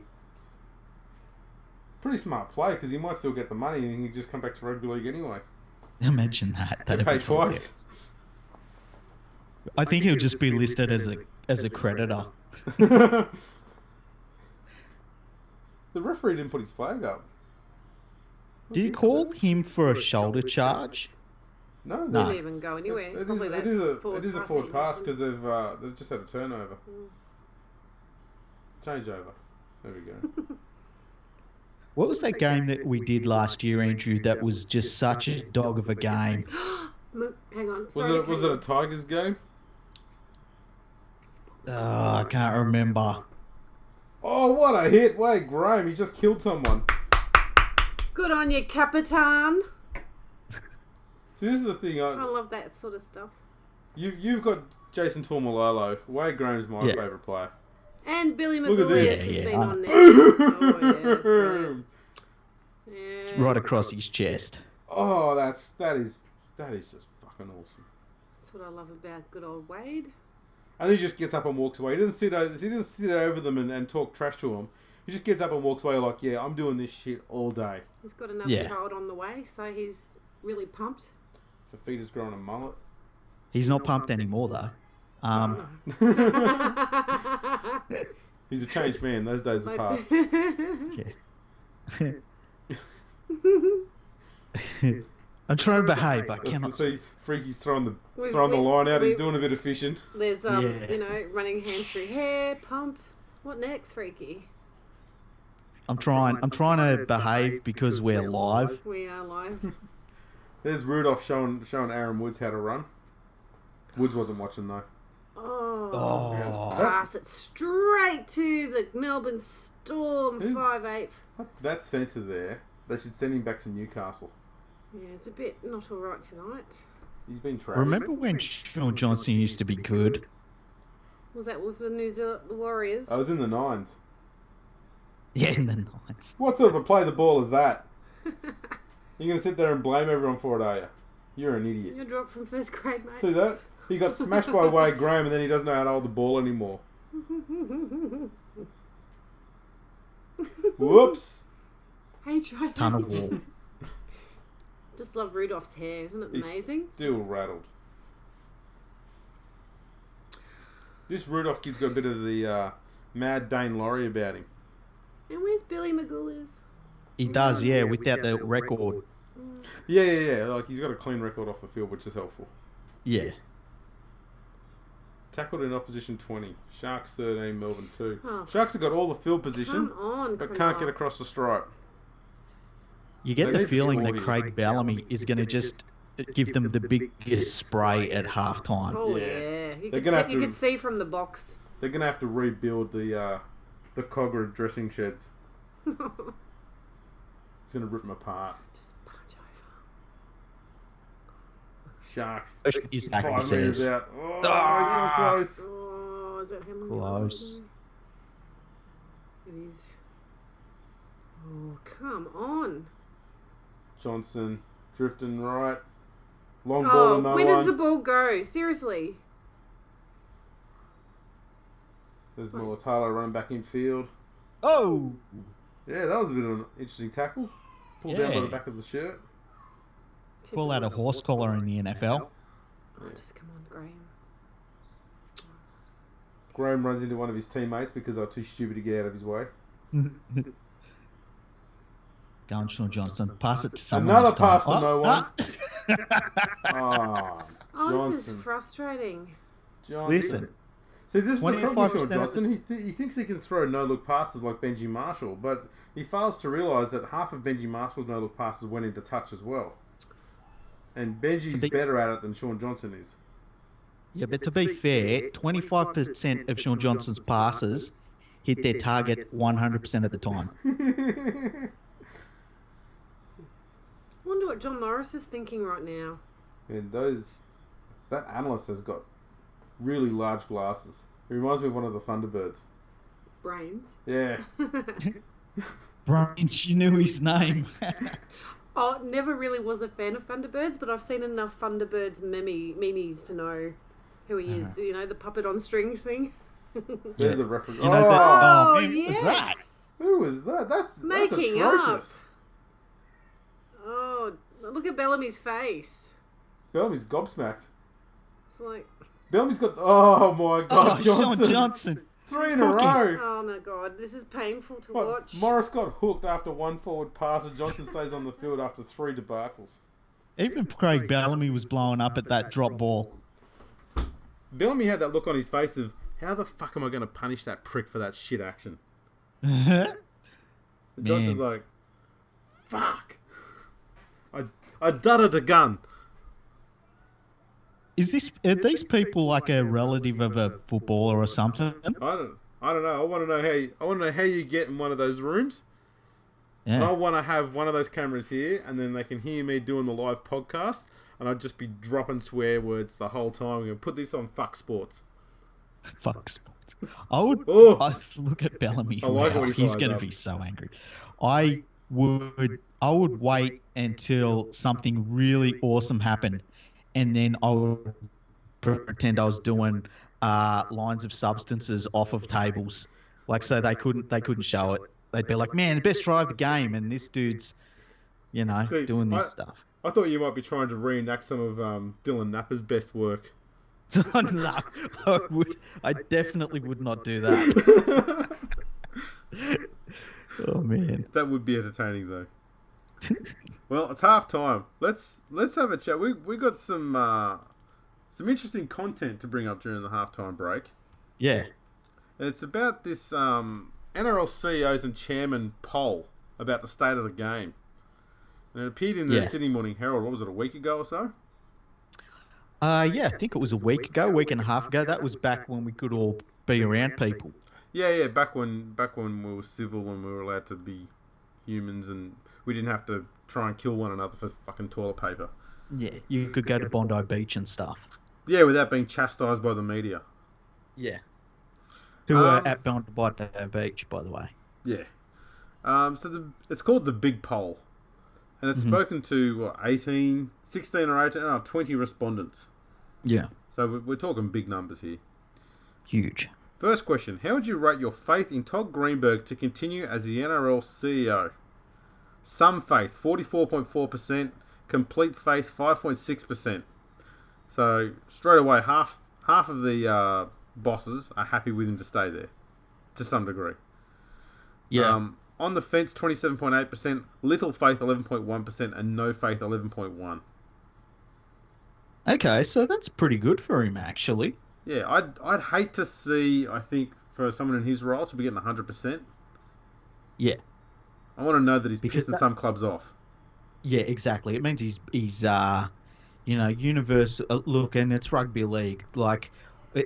Pretty smart play, because he might still get the money and he can just come back to rugby league anyway. Imagine that. Get paid twice. I think he'll just be listed as a creditor. The referee didn't put his flag up. Did you call him for a shoulder charge? No, Didn't No. even go anywhere. It Probably that is a pass forward pass animation. because they've just had a turnover. Change over. There we go. What was that game that we did last year, Andrew, that was just such a dog of a game? Hang on. Was Sorry, it a Tigers game? I can't remember. Oh, what a hit! Wait, Graham, he just killed someone. Good on you, Capitan. See, this is the thing. I love that sort of stuff. You've got Jason Tormalolo. Wade Graham's my Yeah. favourite player. And Billy Look at McGuinness this. has Yeah, been yeah. on there. Oh, yeah, that's brilliant. Yeah. Right across his chest. Oh, that is just fucking awesome. That's what I love about good old Wade. And he just gets up and walks away. He doesn't sit over them and talk trash to them. He just gets up and walks away like, yeah, I'm doing this shit all day. He's got another Yeah. child on the way, so he's really pumped. Fafita's growing a mullet. He's not pumped anymore, though. He's a changed man. Those days are past. Yeah. I'm trying to behave. I cannot. See, Freaky's throwing the We- line out. He's we- doing a bit of fishing. There's, Yeah. running hands through hair, pumped. What next, Freaky? I'm trying to behave because we're live. We are live. There's Rudolph showing Aaron Woods how to run. Woods wasn't watching though. Oh, pass it straight to the Melbourne Storm 5'8". That centre there, they should send him back to Newcastle. Yeah, it's a bit not all right tonight. He's been trash. Remember when Sean Johnson used to be good? Was that with the Warriors? I was in the nines. Yeah, in the Knights. What sort of a play the ball is that? You're going to sit there and blame everyone for it, are you? You're an idiot. You're dropped from first grade, mate. See that? He got smashed by Wade Graham and then he doesn't know how to hold the ball anymore. Whoops. Hey, try Ton of war. Just love Rudolph's hair. Isn't it amazing? He's still rattled. This Rudolph kid's got a bit of the mad Dane Laurie about him. And where's Billy Magoulas? He does, yeah, without the record. Yeah. Like, he's got a clean record off the field, which is helpful. Yeah. Tackled in opposition 20. Sharks 13, Melbourne 2. Oh. Sharks have got all the field position, Come on, but Cronulla. can't get across the stripe. You get They the need to feeling score that here. Craig Bellamy is going to just give them the biggest spray at halftime. Oh, Yeah. yeah. You, They're could gonna have see, you to- could see from the box. They're going to have to rebuild the Cogra dressing sheds. He's going to rip them apart. Just punch over. Sharks. He's back, he 5 metres says. out. Oh, he's not close. Oh, is that him? Close. It is. Oh, come on. Johnson drifting right. Long ball Oh, to no where one. does the ball go? Seriously. There's Mulatalo running back in field. Oh! Yeah, that was a bit of an interesting tackle. Pulled down by Yeah. the back of the shirt. Call out a horse collar in the NFL. Oh, just come on, Graham. Graham runs into one of his teammates because they're too stupid to get out of his way. Go on, Sean Johnson. Pass it to someone. Another this time. pass to no one. Oh, this Johnson. is frustrating. Johnson. Listen. See, this is the problem with Sean 25% of Johnson. He thinks he can throw no-look passes like Benji Marshall, but he fails to realise that half of Benji Marshall's no-look passes went into touch as well. And Benji's better at it than Sean Johnson is. Yeah, but to be fair, 25% of Sean Johnson's passes hit their target 100% of the time. I wonder what John Morris is thinking right now. And that analyst has got really large glasses. He reminds me of one of the Thunderbirds. Brains. Yeah. Brains, you knew his name. Oh, never really was a fan of Thunderbirds, but I've seen enough Thunderbirds memes to know who he is. You know, the puppet on strings thing. There's a reference. You know that- Oh, man, what was yes. that? Who is that? That's Making atrocious. Oh, look at Bellamy's face. Bellamy's gobsmacked. It's like, Bellamy's got... Oh, my God, Oh, Johnson. Sean Johnson. 3 in a row. oh my God, this is painful to What, watch. Morris got hooked after one forward pass, and Johnson stays on the field after 3 debacles. Even Craig Bellamy was blowing up at that drop ball. Bellamy had that look on his face of, how the fuck am I going to punish that prick for that shit action? Man. And Johnson's like, fuck. I dudded a gun. Are these people like a relative of a footballer or something? I don't know. I want to know how you get in one of those rooms. Yeah. I want to have one of those cameras here, and then they can hear me doing the live podcast, and I'd just be dropping swear words the whole time. We're going to put this on Fuck Sports. Fuck sports. I would look at Bellamy. I like it Wow, when he he's fires going to up. be so angry. I would wait until something really awesome happened, and then I would pretend I was doing lines of substances off of tables, like so they couldn't show it. They'd be like, "Man, the best try of the game," and this dude's, See, doing this stuff. I thought you might be trying to reenact some of Dylan Napper's best work. No, I definitely would not do that. Oh man. That would be entertaining, though. Well, it's half time. Let's have a chat. We got some interesting content to bring up during the halftime break. Yeah. And it's about this NRL CEOs and chairman poll about the state of the game. And it appeared in the Sydney Morning Herald, what was it, a week ago or so? Yeah, I think it was a week and a half ago. That was back when we could all be around people. Yeah, back when we were civil and we were allowed to be humans and we didn't have to try and kill one another for fucking toilet paper. Yeah, you could go to Bondi Beach and stuff. Yeah, without being chastised by the media. Yeah. Who are at Bondi Beach, by the way. Yeah. It's called the Big Poll. And it's spoken to, 16 or 18, 20 respondents. Yeah. So we're talking big numbers here. Huge. First question. How would you rate your faith in Todd Greenberg to continue as the NRL CEO? Some faith, 44.4%. Complete faith, 5.6%. So, straight away, half of the bosses are happy with him to stay there. To some degree. Yeah. On the fence, 27.8%. Little faith, 11.1%. And no faith, 11.1%. Okay, so that's pretty good for him, actually. Yeah, I'd hate to see, I think, for someone in his role to be getting 100%. Yeah. I want to know that he's pissing some clubs off. Yeah, exactly. It means he's universal. Look, and it's rugby league. Like,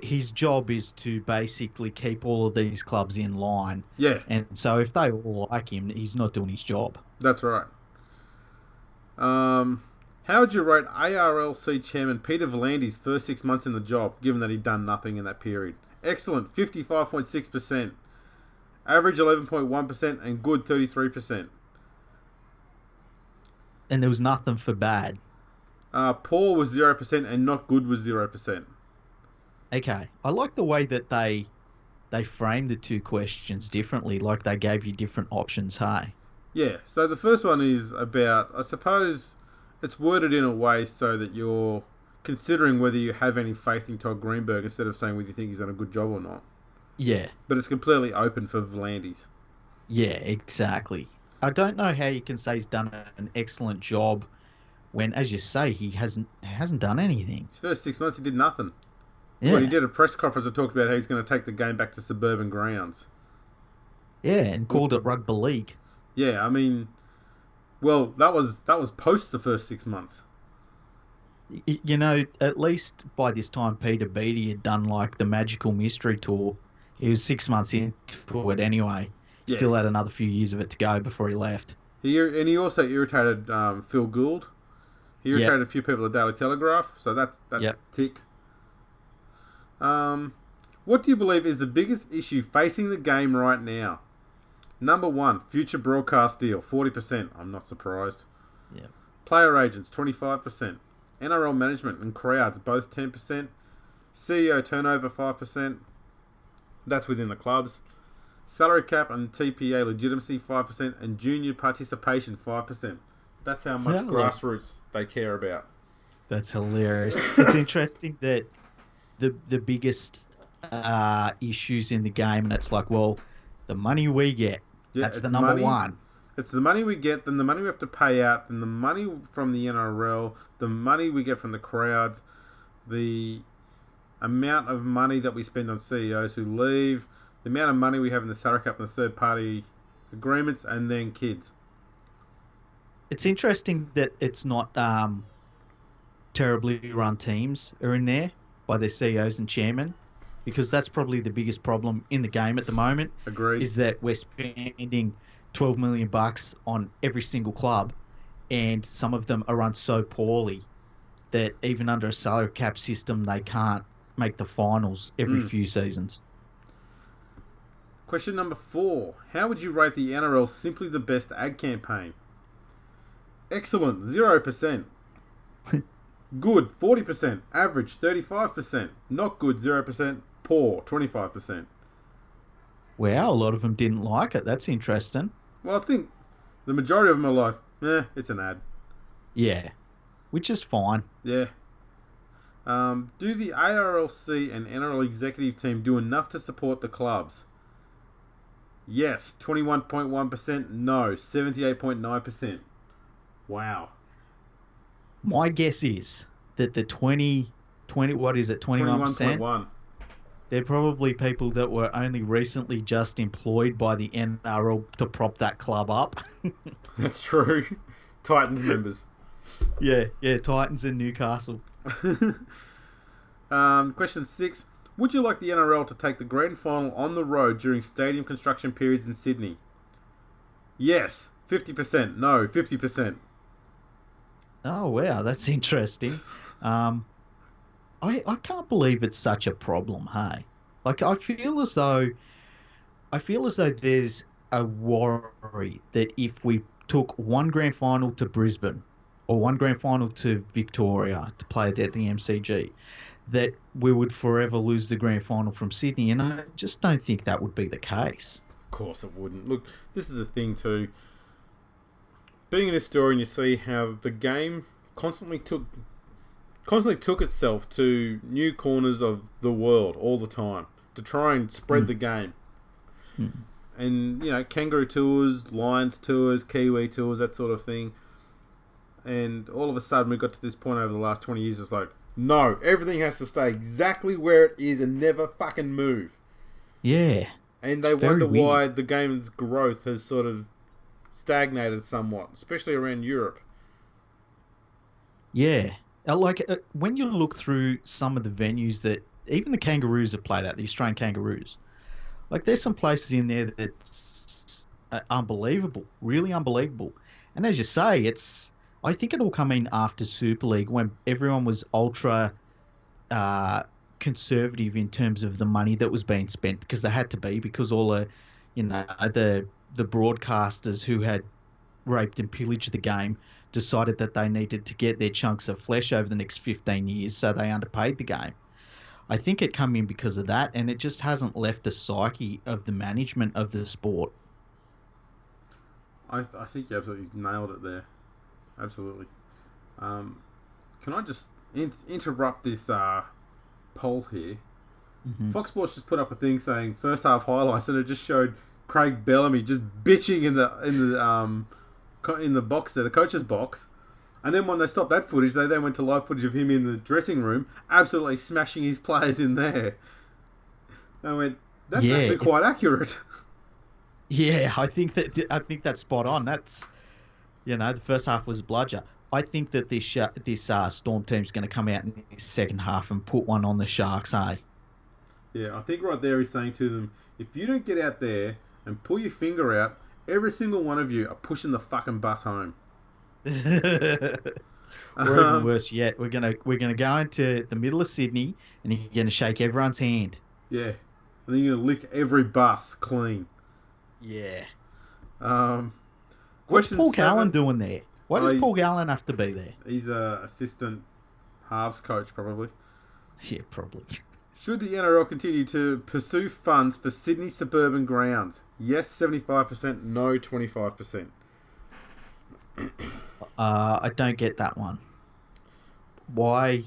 his job is to basically keep all of these clubs in line. Yeah. And so if they all like him, he's not doing his job. That's right. How would you rate ARLC chairman Peter V'landys' first 6 months in the job, given that he'd done nothing in that period? Excellent, 55.6%. Average, 11.1%. And good, 33%. And there was nothing for bad. Poor was 0% and not good was 0%. Okay. I like the way that they framed the two questions differently, like they gave you different options, hey? Yeah, so the first one is about, I suppose, it's worded in a way so that you're considering whether you have any faith in Todd Greenberg instead of saying whether you think he's done a good job or not. Yeah. But it's completely open for V'landys. Yeah, exactly. I don't know how you can say he's done an excellent job when, as you say, he hasn't done anything. His first 6 months, he did nothing. Yeah. Well, he did a press conference that talked about how he's going to take the game back to suburban grounds. Yeah, and called it rugby league. Yeah, I mean, well, that was post the first 6 months. You know, at least by this time, Peter Beattie had done like the Magical Mystery Tour. He was 6 months into it anyway. Yeah. Still had another few years of it to go before he left. He also irritated Phil Gould. He irritated a few people at Daily Telegraph, so that's tick. What do you believe is the biggest issue facing the game right now? Number 1, future broadcast deal, 40%. I'm not surprised. Yeah. Player agents, 25%. NRL management and crowds, both 10%. CEO turnover, 5%. That's within the clubs. Salary cap and TPA legitimacy, 5%. And junior participation, 5%. That's how much grassroots they care about. That's hilarious. It's interesting that the biggest issues in the game, and it's like, well, the money we get, that's the number one. It's the money we get, then the money we have to pay out, then the money from the NRL, the money we get from the crowds, the amount of money that we spend on CEOs who leave, the amount of money we have in the salary cap and the third-party agreements, and then kids. It's interesting that it's not terribly run teams are in there by their CEOs and chairmen, because that's probably the biggest problem in the game at the moment. Agreed. Is that we're spending $12 million on every single club, and some of them are run so poorly that even under a salary cap system, they can't make the finals every few seasons. Question number 4. How would you rate the NRL's Simply the Best ad campaign? Excellent, 0%. Good, 40%. Average, 35%. Not good, 0%. Poor, 25%. Wow, a lot of them didn't like it. That's interesting. Well, I think the majority of them are like, it's an ad. Yeah, which is fine. Yeah. Do the ARLC and NRL executive team do enough to support the clubs? Yes, 21.1%. No, 78.9%. Wow. My guess is that the 20 what is it, 21%? 21.1. They're probably people that were only recently just employed by the NRL to prop that club up. That's true. Titans members. Yeah, Titans and Newcastle. Question 6. Would you like the NRL to take the grand final on the road during stadium construction periods in Sydney? Yes, 50%. No, 50%. Oh, wow, that's interesting. I can't believe it's such a problem, hey? Like, I feel as though there's a worry that if we took one grand final to Brisbane or one grand final to Victoria to play it at the MCG, that we would forever lose the grand final from Sydney, and I just don't think that would be the case. Of course it wouldn't. Look, this is the thing too. Being an historian, you see how the game constantly took itself to new corners of the world all the time to try and spread the game. And, you know, kangaroo tours, lions tours, kiwi tours, that sort of thing. And all of a sudden we got to this point over the last 20 years, it's like, no, everything has to stay exactly where it is and never fucking move. Yeah. And they wonder why the game's growth has sort of stagnated somewhat, especially around Europe. Yeah. When you look through some of the venues that even the Kangaroos have played at, the Australian Kangaroos, like there's some places in there that's unbelievable, really unbelievable. And as you say, I think it'll come in after Super League when everyone was ultra conservative in terms of the money that was being spent, because they had to be, because all the broadcasters who had raped and pillaged the game decided that they needed to get their chunks of flesh over the next 15 years, so they underpaid the game. I think it come in because of that, and it just hasn't left the psyche of the management of the sport. I think you absolutely nailed it there. Absolutely. Can I just interrupt this poll here? Mm-hmm. Fox Sports just put up a thing saying first half highlights, and it just showed Craig Bellamy just bitching in the box there, the coach's box. And then when they stopped that footage, they then went to live footage of him in the dressing room, absolutely smashing his players in there. I went, that's actually quite accurate. Yeah, I think that's spot on. That's, the first half was a bludger. I think that this Storm team's going to come out in the second half and put one on the Sharks, eh? Yeah, I think right there he's saying to them, if you don't get out there and pull your finger out, every single one of you are pushing the fucking bus home. Or even worse yet, we're gonna go into the middle of Sydney and you're gonna shake everyone's hand. Yeah, and then you're gonna lick every bus clean. Yeah. What's Paul Gallen doing there? Why does Paul Gallen have to be there? He's a assistant halves coach, probably. Yeah, probably. Should the NRL continue to pursue funds for Sydney suburban grounds? Yes, 75%. No, 25%. I don't get that one. Why?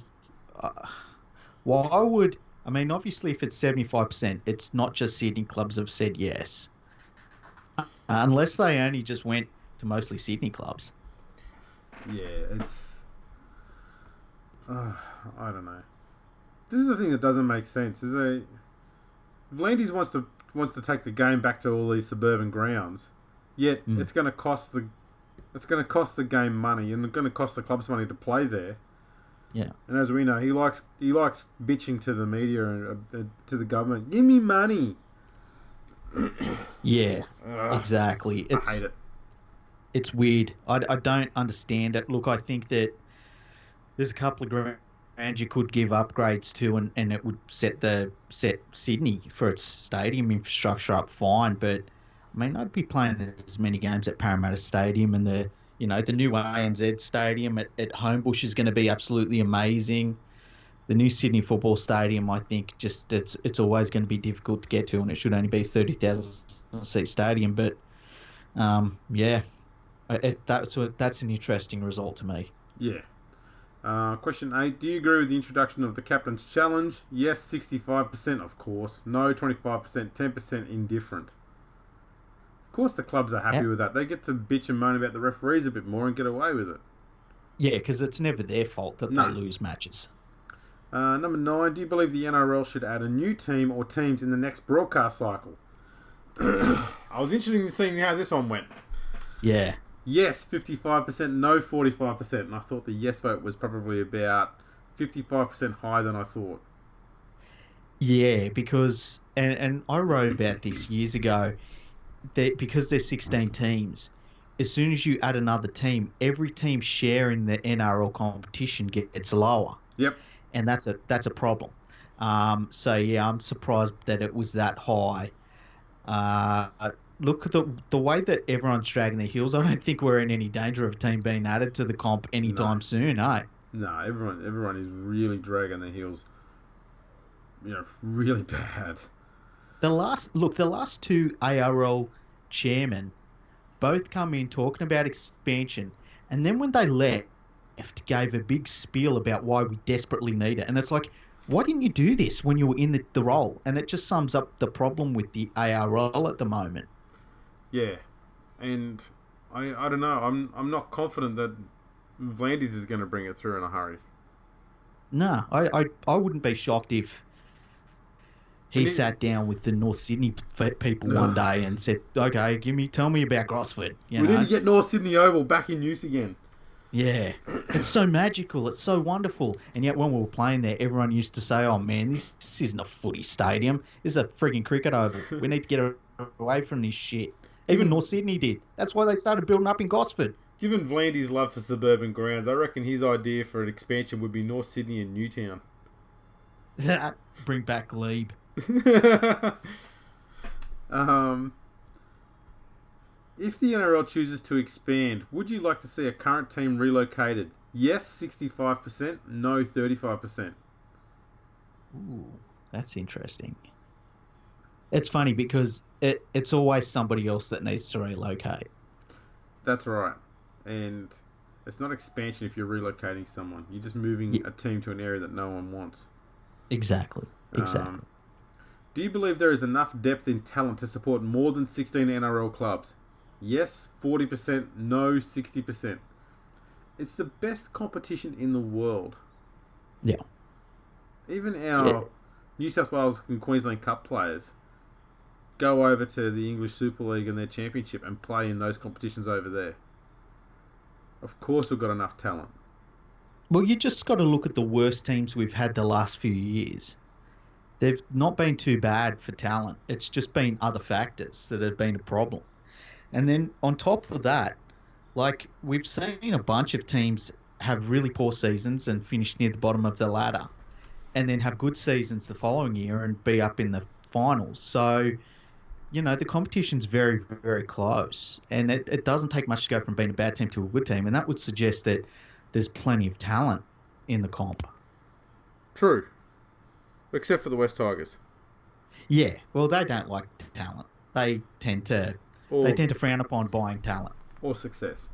Why would? I mean, obviously, if it's 75%, it's not just Sydney clubs have said yes. Unless they only just went to mostly Sydney clubs. Yeah, it's... I don't know. This is the thing that doesn't make sense. V'landys wants to take the game back to all these suburban grounds, yet it's going to cost the game money, and it's going to cost the clubs money to play there. Yeah. And as we know, he likes bitching to the media and to the government. Give me money. Yeah, exactly. I hate it. It's weird. I don't understand it. Look, I think that there's a couple of grounds you could give upgrades to, and it would set Sydney for its stadium infrastructure up fine. But I mean, I'd be playing as many games at Parramatta Stadium, and the new ANZ Stadium at Homebush is going to be absolutely amazing. The new Sydney Football Stadium, I think, just it's always going to be difficult to get to, and it should only be a 30,000 seat stadium. But yeah, that's an interesting result to me. Yeah. Question 8. Do you agree with the introduction of the Captain's Challenge? Yes, 65%, of course. No, 25%. 10% indifferent. Of course the clubs are happy with that. They get to bitch and moan about the referees a bit more and get away with it. Yeah, because it's never their fault that they lose matches. Number 9. Do you believe the NRL should add a new team or teams in the next broadcast cycle? I was interested in seeing how this one went. Yeah. yes 55%, no 45%. And I thought the yes vote was probably about 55% higher than I thought. Yeah, because and I wrote about this years ago that because there's 16 teams, as soon as you add another team, every team share in the NRL competition gets lower, Yep. and that's a problem. So yeah, I'm surprised that it was that high. Uh, Look at the way that everyone's dragging their heels. I don't think we're in any danger of a team being added to the comp No. anytime soon, eh? No, everyone is really dragging their heels. Really bad. The last two ARL chairmen both come in talking about expansion, and then when they left, gave a big spiel about why we desperately need it. And it's like, why didn't you do this when you were in the role? And it just sums up the problem with the ARL at the moment. Yeah, and I don't know. I'm not confident that Vlandis is going to bring it through in a hurry. No, I wouldn't be shocked if he sat down with the North Sydney people one day and said, "Okay, tell me about Gosford." We need to get North Sydney Oval back in use again. Yeah, it's so magical, it's so wonderful, and yet when we were playing there, everyone used to say, "Oh man, this isn't a footy stadium. This is a freaking cricket oval. We need to get away from this shit." Even North Sydney did. That's why they started building up in Gosford. Given Vlandis' love for suburban grounds, I reckon his idea for an expansion would be North Sydney and Newtown. Bring back Glebe. If the NRL chooses to expand, would you like to see a current team relocated? Yes, 65%, no, 35%. Ooh, that's interesting. It's funny because it's always somebody else that needs to relocate. That's right. And it's not expansion if you're relocating someone. You're just moving a team to an area that no one wants. Exactly. Do you believe there is enough depth in talent to support more than 16 NRL clubs? Yes, 40%, no, 60%. It's the best competition in the world. Yeah. Even our New South Wales and Queensland Cup players go over to the English Super League and their championship and play in those competitions over there. Of course we've got enough talent. Well, you just got to look at the worst teams we've had the last few years. They've not been too bad for talent. It's just been other factors that have been a problem. And then on top of that, like we've seen a bunch of teams have really poor seasons and finish near the bottom of the ladder, and then have good seasons the following year and be up in the finals. So, the competition's very, very close, and it doesn't take much to go from being a bad team to a good team, and that would suggest that there's plenty of talent in the comp. True. Except for the West Tigers. Yeah, well, they don't like talent. They tend to frown upon buying talent. Or success.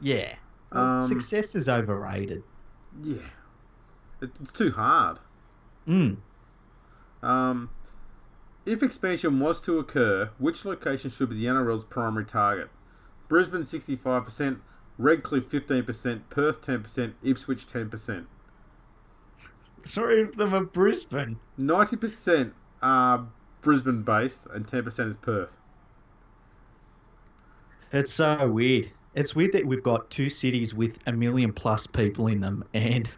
Yeah. Well, success is overrated. Yeah. It's too hard. If expansion was to occur, which location should be the NRL's primary target? Brisbane 65%, Redcliffe 15%, Perth 10%, Ipswich 10%. Sorry if them are Brisbane. 90% are Brisbane based and 10% is Perth. It's so weird. It's weird that we've got two cities with 1 million plus people in them, and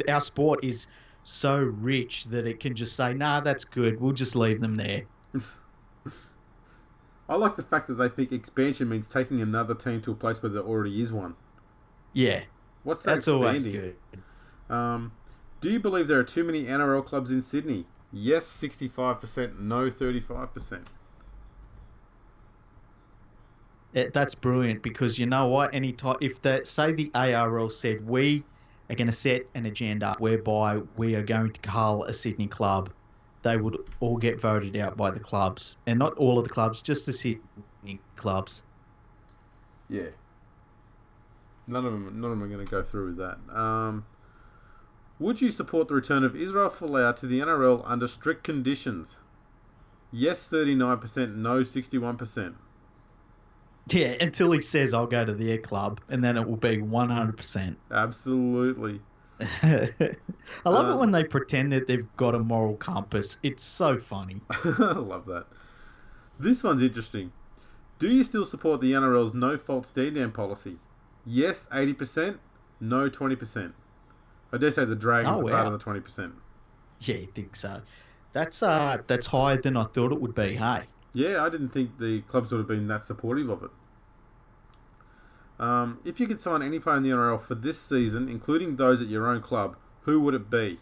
our sport is so rich that it can just say, nah, that's good. We'll just leave them there. I like the fact that they think expansion means taking another team to a place where there already is one. Yeah. What's that That's expanding? always good. Do you believe there are too many NRL clubs in Sydney? Yes, 65%, no, 35%. That's brilliant because you know what? If say the ARL said we are going to set an agenda whereby we are going to cull a Sydney club, they would all get voted out by the clubs, and not all of the clubs, just the Sydney clubs. Yeah. None of them are going to go through with that. Would you support the return of Israel Folau to the NRL under strict conditions? Yes, 39%, no, 61%. Yeah, until he says I'll go to their club, and then it will be 100%. Absolutely. I love it when they pretend that they've got a moral compass. It's so funny. I love that. This one's interesting. Do you still support the NRL's no-fault stand-down policy? Yes, 80%. No, 20%. I dare say the Dragons are part of the 20%. Yeah, you think so? That's higher than I thought it would be. Hey. Yeah, I didn't think the clubs would have been that supportive of it. If you could sign any player in the NRL for this season, including those at your own club, who would it be?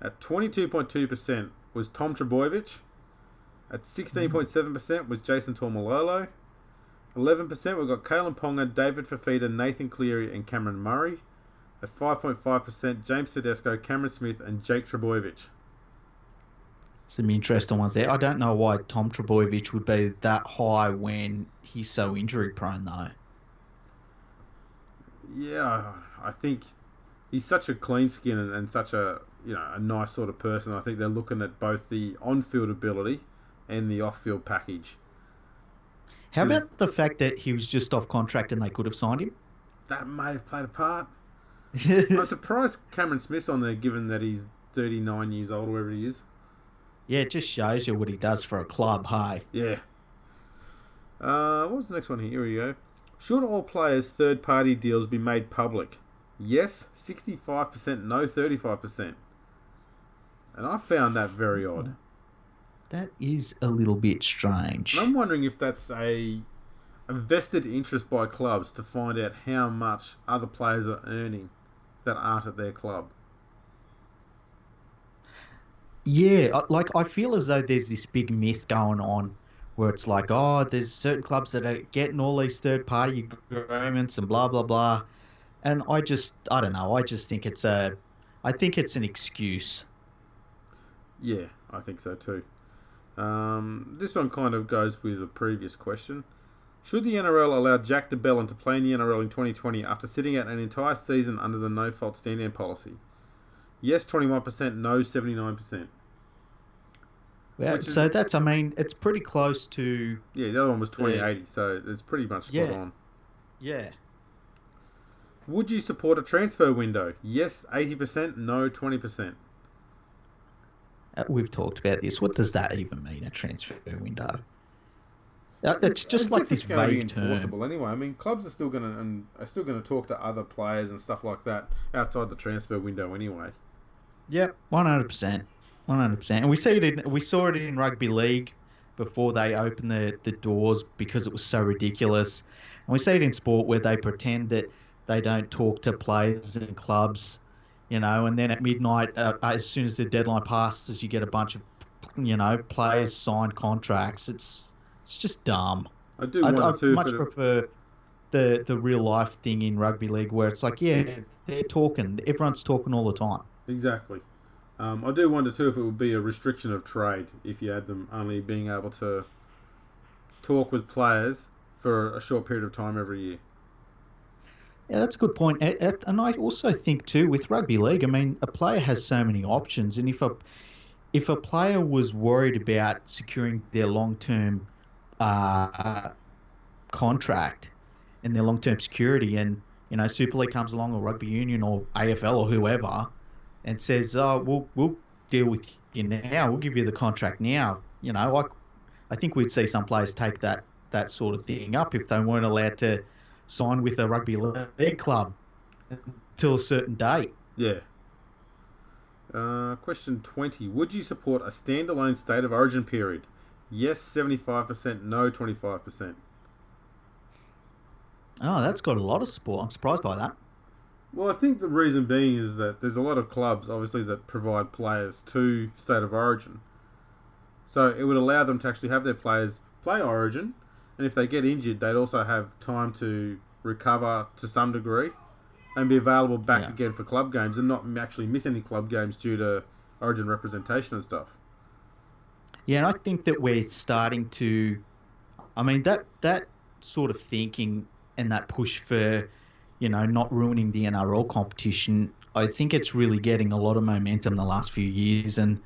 At 22.2% was Tom Trbojevic. At 16.7% was Jason Taumalolo. 11% we've got Kalen Ponga, David Fafita, Nathan Cleary and Cameron Murray. At 5.5%, James Tedesco, Cameron Smith and Jake Trbojevic. Some interesting ones there. I don't know why Tom Trbojevic would be that high when he's so injury prone, though. Yeah, I think he's such a clean skin and such a nice sort of person. I think they're looking at both the on-field ability and the off-field package. How about the fact that he was just off contract and they could have signed him? That may have played a part. I'm surprised Cameron Smith's on there, given that he's 39 years old, or whatever he is. Yeah, it just shows you what he does for a club, hey? Yeah. What was the next one here? Here we go. Should all players' third-party deals be made public? Yes, 65%, no, 35%. And I found that very odd. That is a little bit strange. And I'm wondering if that's a vested interest by clubs to find out how much other players are earning that aren't at their club. Yeah, I feel as though there's this big myth going on where it's like, oh, there's certain clubs that are getting all these third-party agreements and blah, blah, blah. And I don't know, I just think it's an excuse. Yeah, I think so too. This one kind of goes with the previous question. Should the NRL allow Jack de Belin to play in the NRL in 2020 after sitting out an entire season under the no-fault stand-down policy? Yes, 21%, no, 79%. Well, so that's, it's pretty close to... Yeah, the other one was 2080, so it's pretty much spot on. Yeah. Would you support a transfer window? Yes, 80%, no, 20%. We've talked about this. What does that even mean, a transfer window? It's just like this vague term. Enforceable anyway. I mean, clubs are still going to talk to other players and stuff like that outside the transfer window anyway. Yep, 100%. 100%. And we saw it in rugby league before they opened the doors because it was so ridiculous. And we see it in sport where they pretend that they don't talk to players and clubs, and then at midnight, as soon as the deadline passes, you get a bunch of, players sign contracts. It's just dumb. I'd much prefer the real life thing in rugby league where it's like, yeah, they're talking. Everyone's talking all the time. Exactly. I do wonder too if it would be a restriction of trade if you had them only being able to talk with players for a short period of time every year. Yeah, that's a good point. And I also think too with rugby league, a player has so many options, and if a player was worried about securing their long-term contract and their long-term security, and Super League comes along or rugby union or AFL or whoever and says, "Oh, we'll deal with you now. We'll give you the contract now." I think we'd see some players take that sort of thing up if they weren't allowed to sign with a rugby league club until a certain date. Yeah. Question 20. Would you support a standalone state of origin period? Yes, 75%. No, 25%. Oh, that's got a lot of support. I'm surprised by that. Well, I think the reason being is that there's a lot of clubs, obviously, that provide players to state of origin. So it would allow them to actually have their players play origin, and if they get injured, they'd also have time to recover to some degree and be available back again for club games and not actually miss any club games due to origin representation and stuff. Yeah, and I think that we're starting to... that sort of thinking and that push for, not ruining the NRL competition, I think it's really getting a lot of momentum the last few years. And,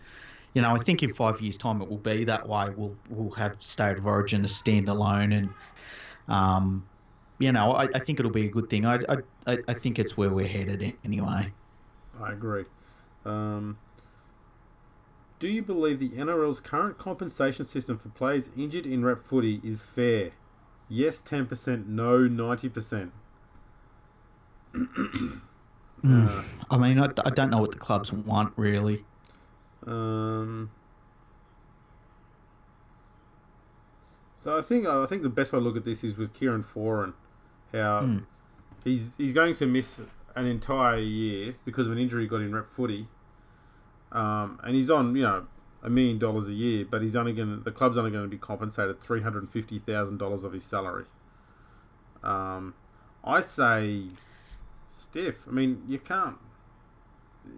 I think in 5 years' time it will be that way. We'll have State of Origin as standalone, and, I think it'll be a good thing. I think it's where we're headed anyway. I agree. Do you believe the NRL's current compensation system for players injured in rep footy is fair? Yes, 10%. No, 90%. I mean, I don't know what the clubs want, really. So I think the best way to look at this is with Kieran Foran, how he's going to miss an entire year because of an injury he got in rep footy, and he's on $1 million a year, but the club's only going to be compensated $350,000 of his salary. I say stiff. I mean, you can't.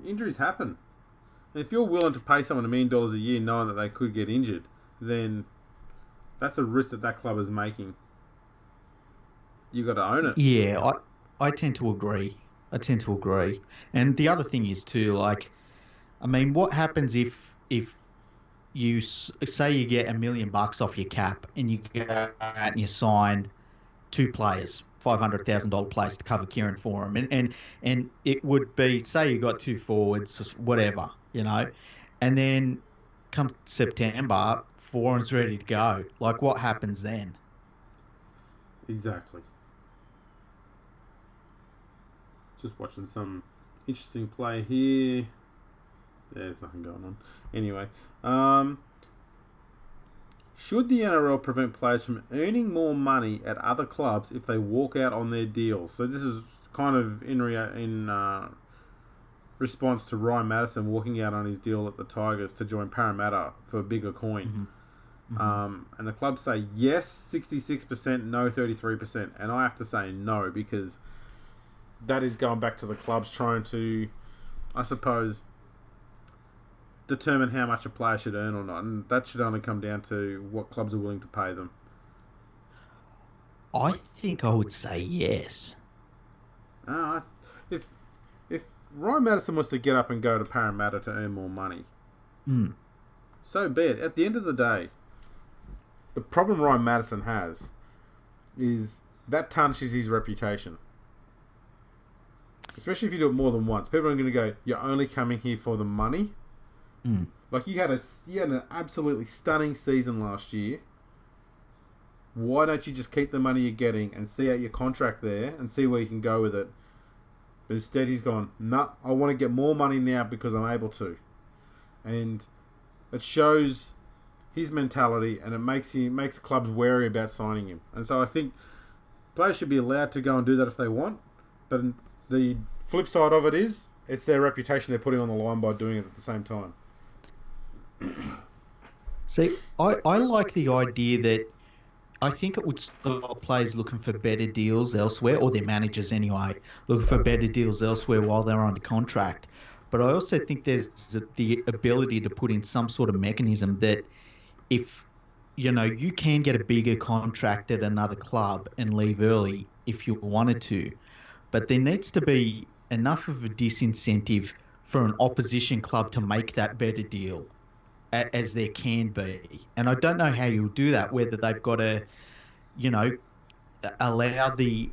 Injuries happen, and if you're willing to pay someone $1 million a year knowing that they could get injured, then that's a risk that club is making. You got to own it. Yeah, I tend to agree. And the other thing is too, like, I mean, what happens if you say you get $1 million off your cap and you go out and you sign 2 players, $500,000 players to cover Kieran Foran, and it would be, say you got 2 forwards, whatever, and then come September, Foran's ready to go. Like, what happens then? Exactly. Just watching some interesting play here. There's nothing going on. Anyway, should the NRL prevent players from earning more money at other clubs if they walk out on their deals? So this is kind of in response to Ryan Madison walking out on his deal at the Tigers to join Parramatta for a bigger coin. And the clubs say yes, 66%, no, 33%. And I have to say no, because that is going back to the clubs trying to, I suppose, determine how much a player should earn or not. And that should only come down to what clubs are willing to pay them. I think I would say yes. If Ryan Madison wants to get up and go to Parramatta to earn more money, so be it. At the end of the day, the problem Ryan Madison has is that tarnishes his reputation. Especially if you do it more than once. People are going to go, you're only coming here for the money? Like, you had an absolutely stunning season last year. Why don't you just keep the money you're getting and see out your contract there and see where you can go with it? But instead he's gone, nah, I want to get more money now because I'm able to. And it shows his mentality, and it makes clubs wary about signing him. And so I think players should be allowed to go and do that if they want. But the flip side of it is, it's their reputation they're putting on the line by doing it at the same time. See, I like the idea that I think it would stop players looking for better deals elsewhere, or their managers anyway, looking for better deals elsewhere while they're under contract. But I also think there's the ability to put in some sort of mechanism that if, you can get a bigger contract at another club and leave early if you wanted to. But there needs to be enough of a disincentive for an opposition club to make that better deal, as there can be. And I don't know how you'll do that, whether they've got to, allow the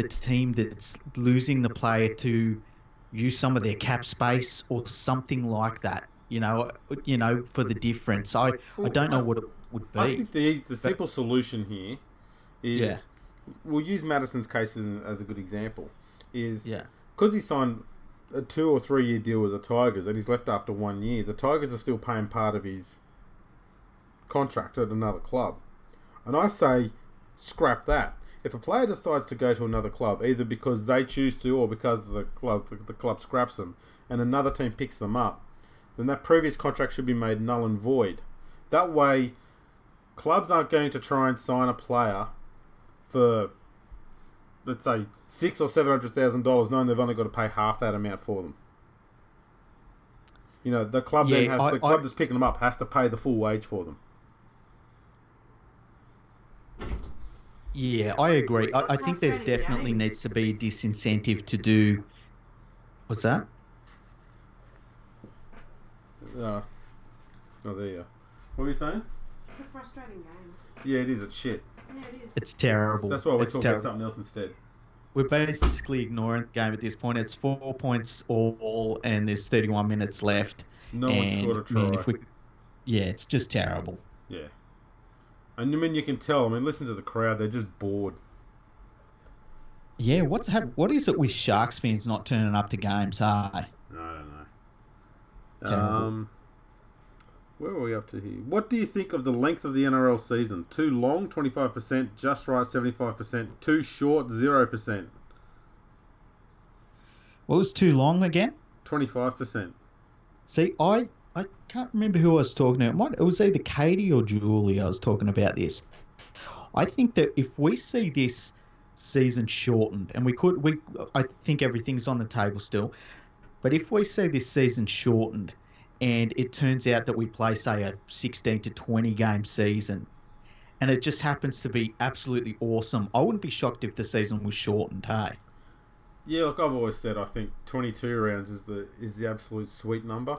team that's losing the player to use some of their cap space or something like that, for the difference. I don't know what it would be. I think the simple solution here is, we'll use Madison's case as a good example, is because he signed a 2 or 3 year deal with the Tigers and he's left after 1 year, the Tigers are still paying part of his contract at another club. And I say, scrap that. If a player decides to go to another club, either because they choose to or because the club scraps them, and another team picks them up, then that previous contract should be made null and void. That way, clubs aren't going to try and sign a player for, let's say, $600,000 or $700,000, knowing they've only got to pay half that amount for them. The club club that's picking them up has to pay the full wage for them. Yeah, I agree. I think there's definitely needs to be a disincentive to do. What's that? No, there you go. What were you saying? It's a frustrating game. Yeah, it is. It's shit. Yeah, it is. It's terrible. That's why we're talking about something else instead. We're basically ignoring the game at this point. It's 4 points all, and there's 31 minutes left. No one's scored a try. Yeah, it's just terrible. Yeah. And I mean, you can tell. I mean, listen to the crowd. They're just bored. Yeah, what is it with Sharks fans not turning up to games? Hey, I don't know. terrible. Where are we up to here? What do you think of the length of the NRL season? Too long, 25%. Just right, 75%. Too short, 0%. What was too long again? 25%. See, I can't remember who I was talking to. It was either Katie or Julie I was talking about this. I think that if we see this season shortened, and I think everything's on the table still, but if we see this season shortened and it turns out that we play, say, a 16 to 20 game season, and it just happens to be absolutely awesome, I wouldn't be shocked if the season was shortened, hey? Yeah, like I've always said, I think 22 rounds is the absolute sweet number.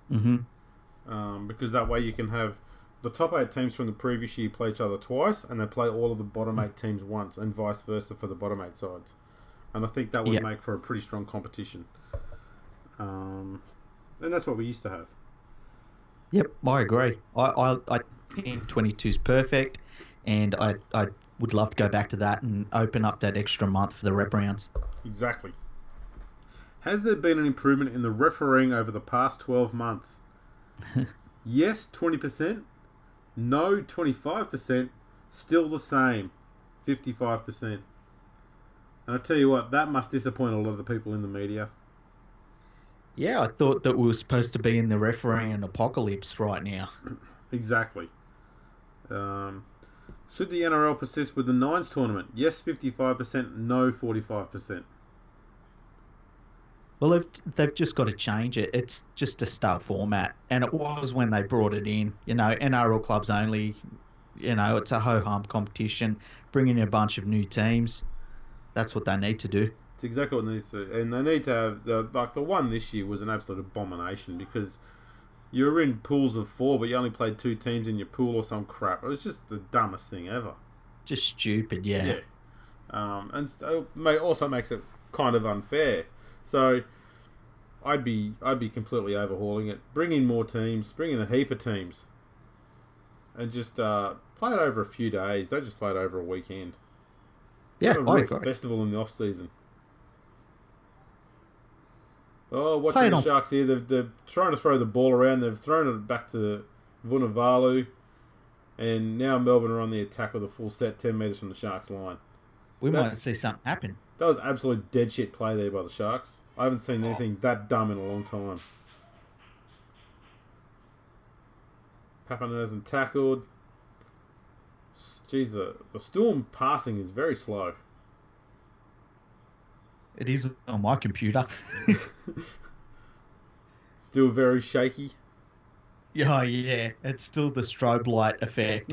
Because that way you can have the top 8 teams from the previous year play each other twice, and they play all of the bottom 8 teams once, and vice versa for the bottom 8 sides. And I think that would make for a pretty strong competition. And that's what we used to have. Yep, I agree. I think 22 is perfect, and I would love to go back to that and open up that extra month for the rep rounds. Exactly. Has there been an improvement in the refereeing over the past 12 months? Yes, 20%. No, 25%. Still the same, 55%. And I tell you what, that must disappoint a lot of the people in the media. Yeah, I thought that we were supposed to be in the refereeing apocalypse right now. Exactly. Should the NRL persist with the Nines tournament? Yes, 55%. No, 45%. Well, they've just got to change it. It's just a start format. And it was when they brought it in. NRL clubs only. It's a ho-hum competition. Bringing in a bunch of new teams. That's what they need to do. It's exactly what they need to do. And they need to have... the one this year was an absolute abomination because you were in pools of 4, but you only played 2 teams in your pool or some crap. It was just the dumbest thing ever. Just stupid, yeah. And it also makes it kind of unfair. So I'd be completely overhauling it. Bring in more teams. Bring in a heap of teams. And just play it over a few days. Don't just play it over a weekend. Yeah, have a real festival in the off season. Oh, watching the Sharks here. They're trying to throw the ball around. They've thrown it back to Vunivalu. And now Melbourne are on the attack with a full set 10 metres from the Sharks line. We might see something happen. That was absolute dead shit play there by the Sharks. I haven't seen anything that dumb in a long time. Papanersen tackled. Jeez, the Storm passing is very slow. It is on my computer. Still very shaky. Oh, yeah. It's still the strobe light effect.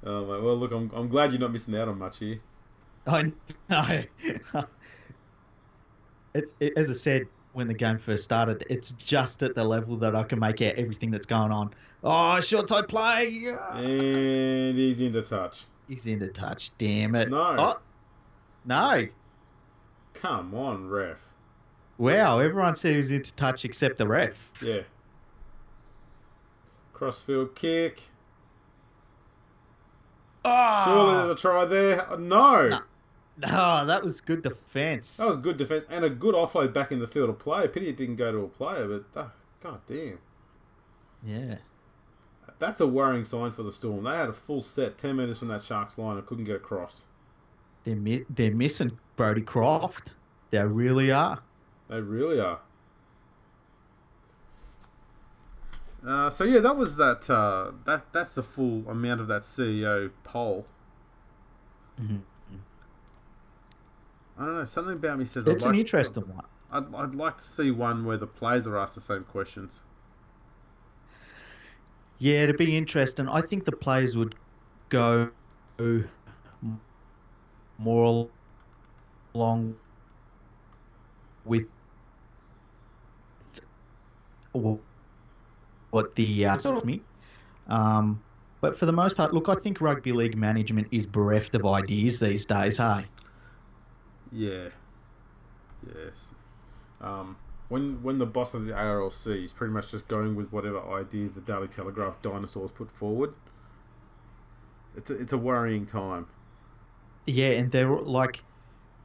Oh, mate. Well, look, I'm glad you're not missing out on much here. I know. As I said when the game first started, it's just at the level that I can make out everything that's going on. Oh, short side play! And he's into touch. He's into touch, damn it. No. Oh, no. Come on, ref. Wow, everyone said he was into touch except the ref. Yeah. Crossfield kick. Oh. Surely there's a try there. No. No, that was good defence. That was good defence and a good offload back in the field of play. Pity it didn't go to a player, but god damn. Yeah. That's a worrying sign for the Storm. They had a full set 10 metres from that Sharks line and couldn't get across. They're missing Brodie Croft. They really are. They really are. So yeah, that was that. That's the full amount of that CEO poll. Mm-hmm. I don't know. Something about me says it's an interesting one. I'd like to see one where the players are asked the same questions. Yeah, it'd be interesting. I think the players would go more along with what the sort of me. But for the most part, look, I think rugby league management is bereft of ideas these days, hey? Yeah. Yes. when the boss of the ARLC is pretty much just going with whatever ideas the Daily Telegraph dinosaurs put forward, it's a worrying time. Yeah, and they're like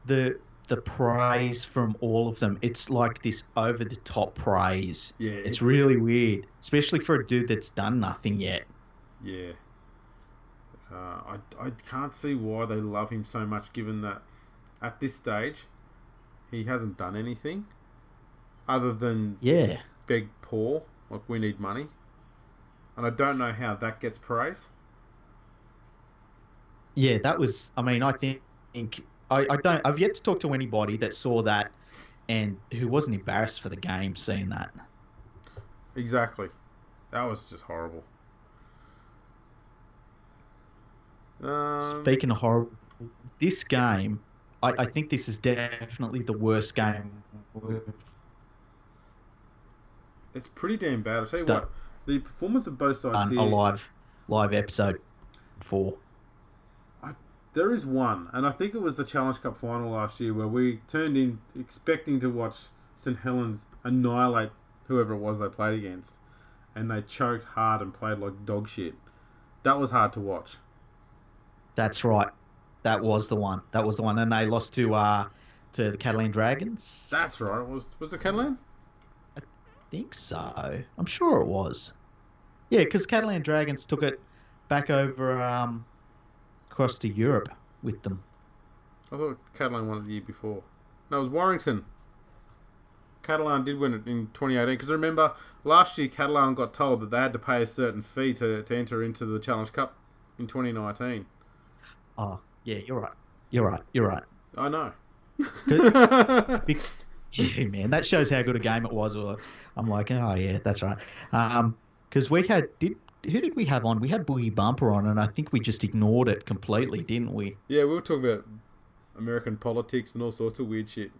the praise from all of them. It's like this over the top praise. Yeah, it's really weird, especially for a dude that's done nothing yet. Yeah. I can't see why they love him so much, given that at this stage he hasn't done anything other than beg Paul, like, we need money, and I don't know how that gets praise. Yeah, that was. I mean, I think I've yet to talk to anybody that saw that and who wasn't embarrassed for the game seeing that. Exactly, that was just horrible. Speaking of horrible, this game, I think this is definitely the worst game. It's pretty damn bad. I'll tell you what, the performance of both sides here... A live episode 4. There is one, and I think it was the Challenge Cup final last year where we turned in expecting to watch St Helens annihilate whoever it was they played against, and they choked hard and played like dog shit. That was hard to watch. That's right. That was the one. And they lost to the Catalan Dragons. That's right. Was it Catalan? I think so. I'm sure it was. Yeah, because Catalan Dragons took it back over across to Europe with them. I thought Catalan won it the year before. No, it was Warrington. Catalan did win it in 2018. Because remember, last year Catalan got told that they had to pay a certain fee to enter into the Challenge Cup in 2019. Oh, yeah, you're right. I know. Yeah, man, that shows how good a game it was. I'm like, oh, yeah, that's right. Because we had... Who did we have on? We had Boogie Bumper on, and I think we just ignored it completely, didn't we? Yeah, we were talking about American politics and all sorts of weird shit.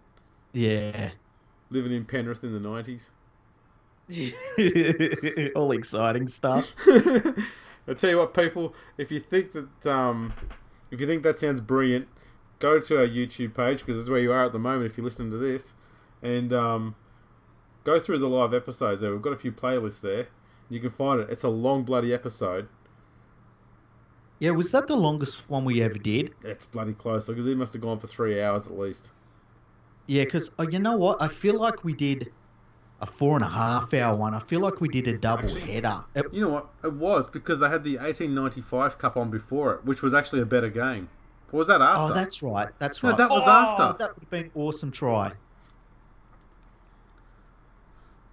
Yeah. Living in Penrith in the 90s. All exciting stuff. I tell you what, people, if you think that sounds brilliant, go to our YouTube page, because that's where you are at the moment if you're listening to this, and go through the live episodes there. We've got a few playlists there. You can find it. It's a long bloody episode. Yeah, was that the longest one we ever did? It's bloody close, because it must have gone for 3 hours at least. Yeah, because you know what? I feel like we did a 4.5-hour one. I feel like we did a double header. You know what? It was because they had the 1895 Cup on before it, which was actually a better game. Or was that after? Oh, that's right. No, that was after. That would have been an awesome try.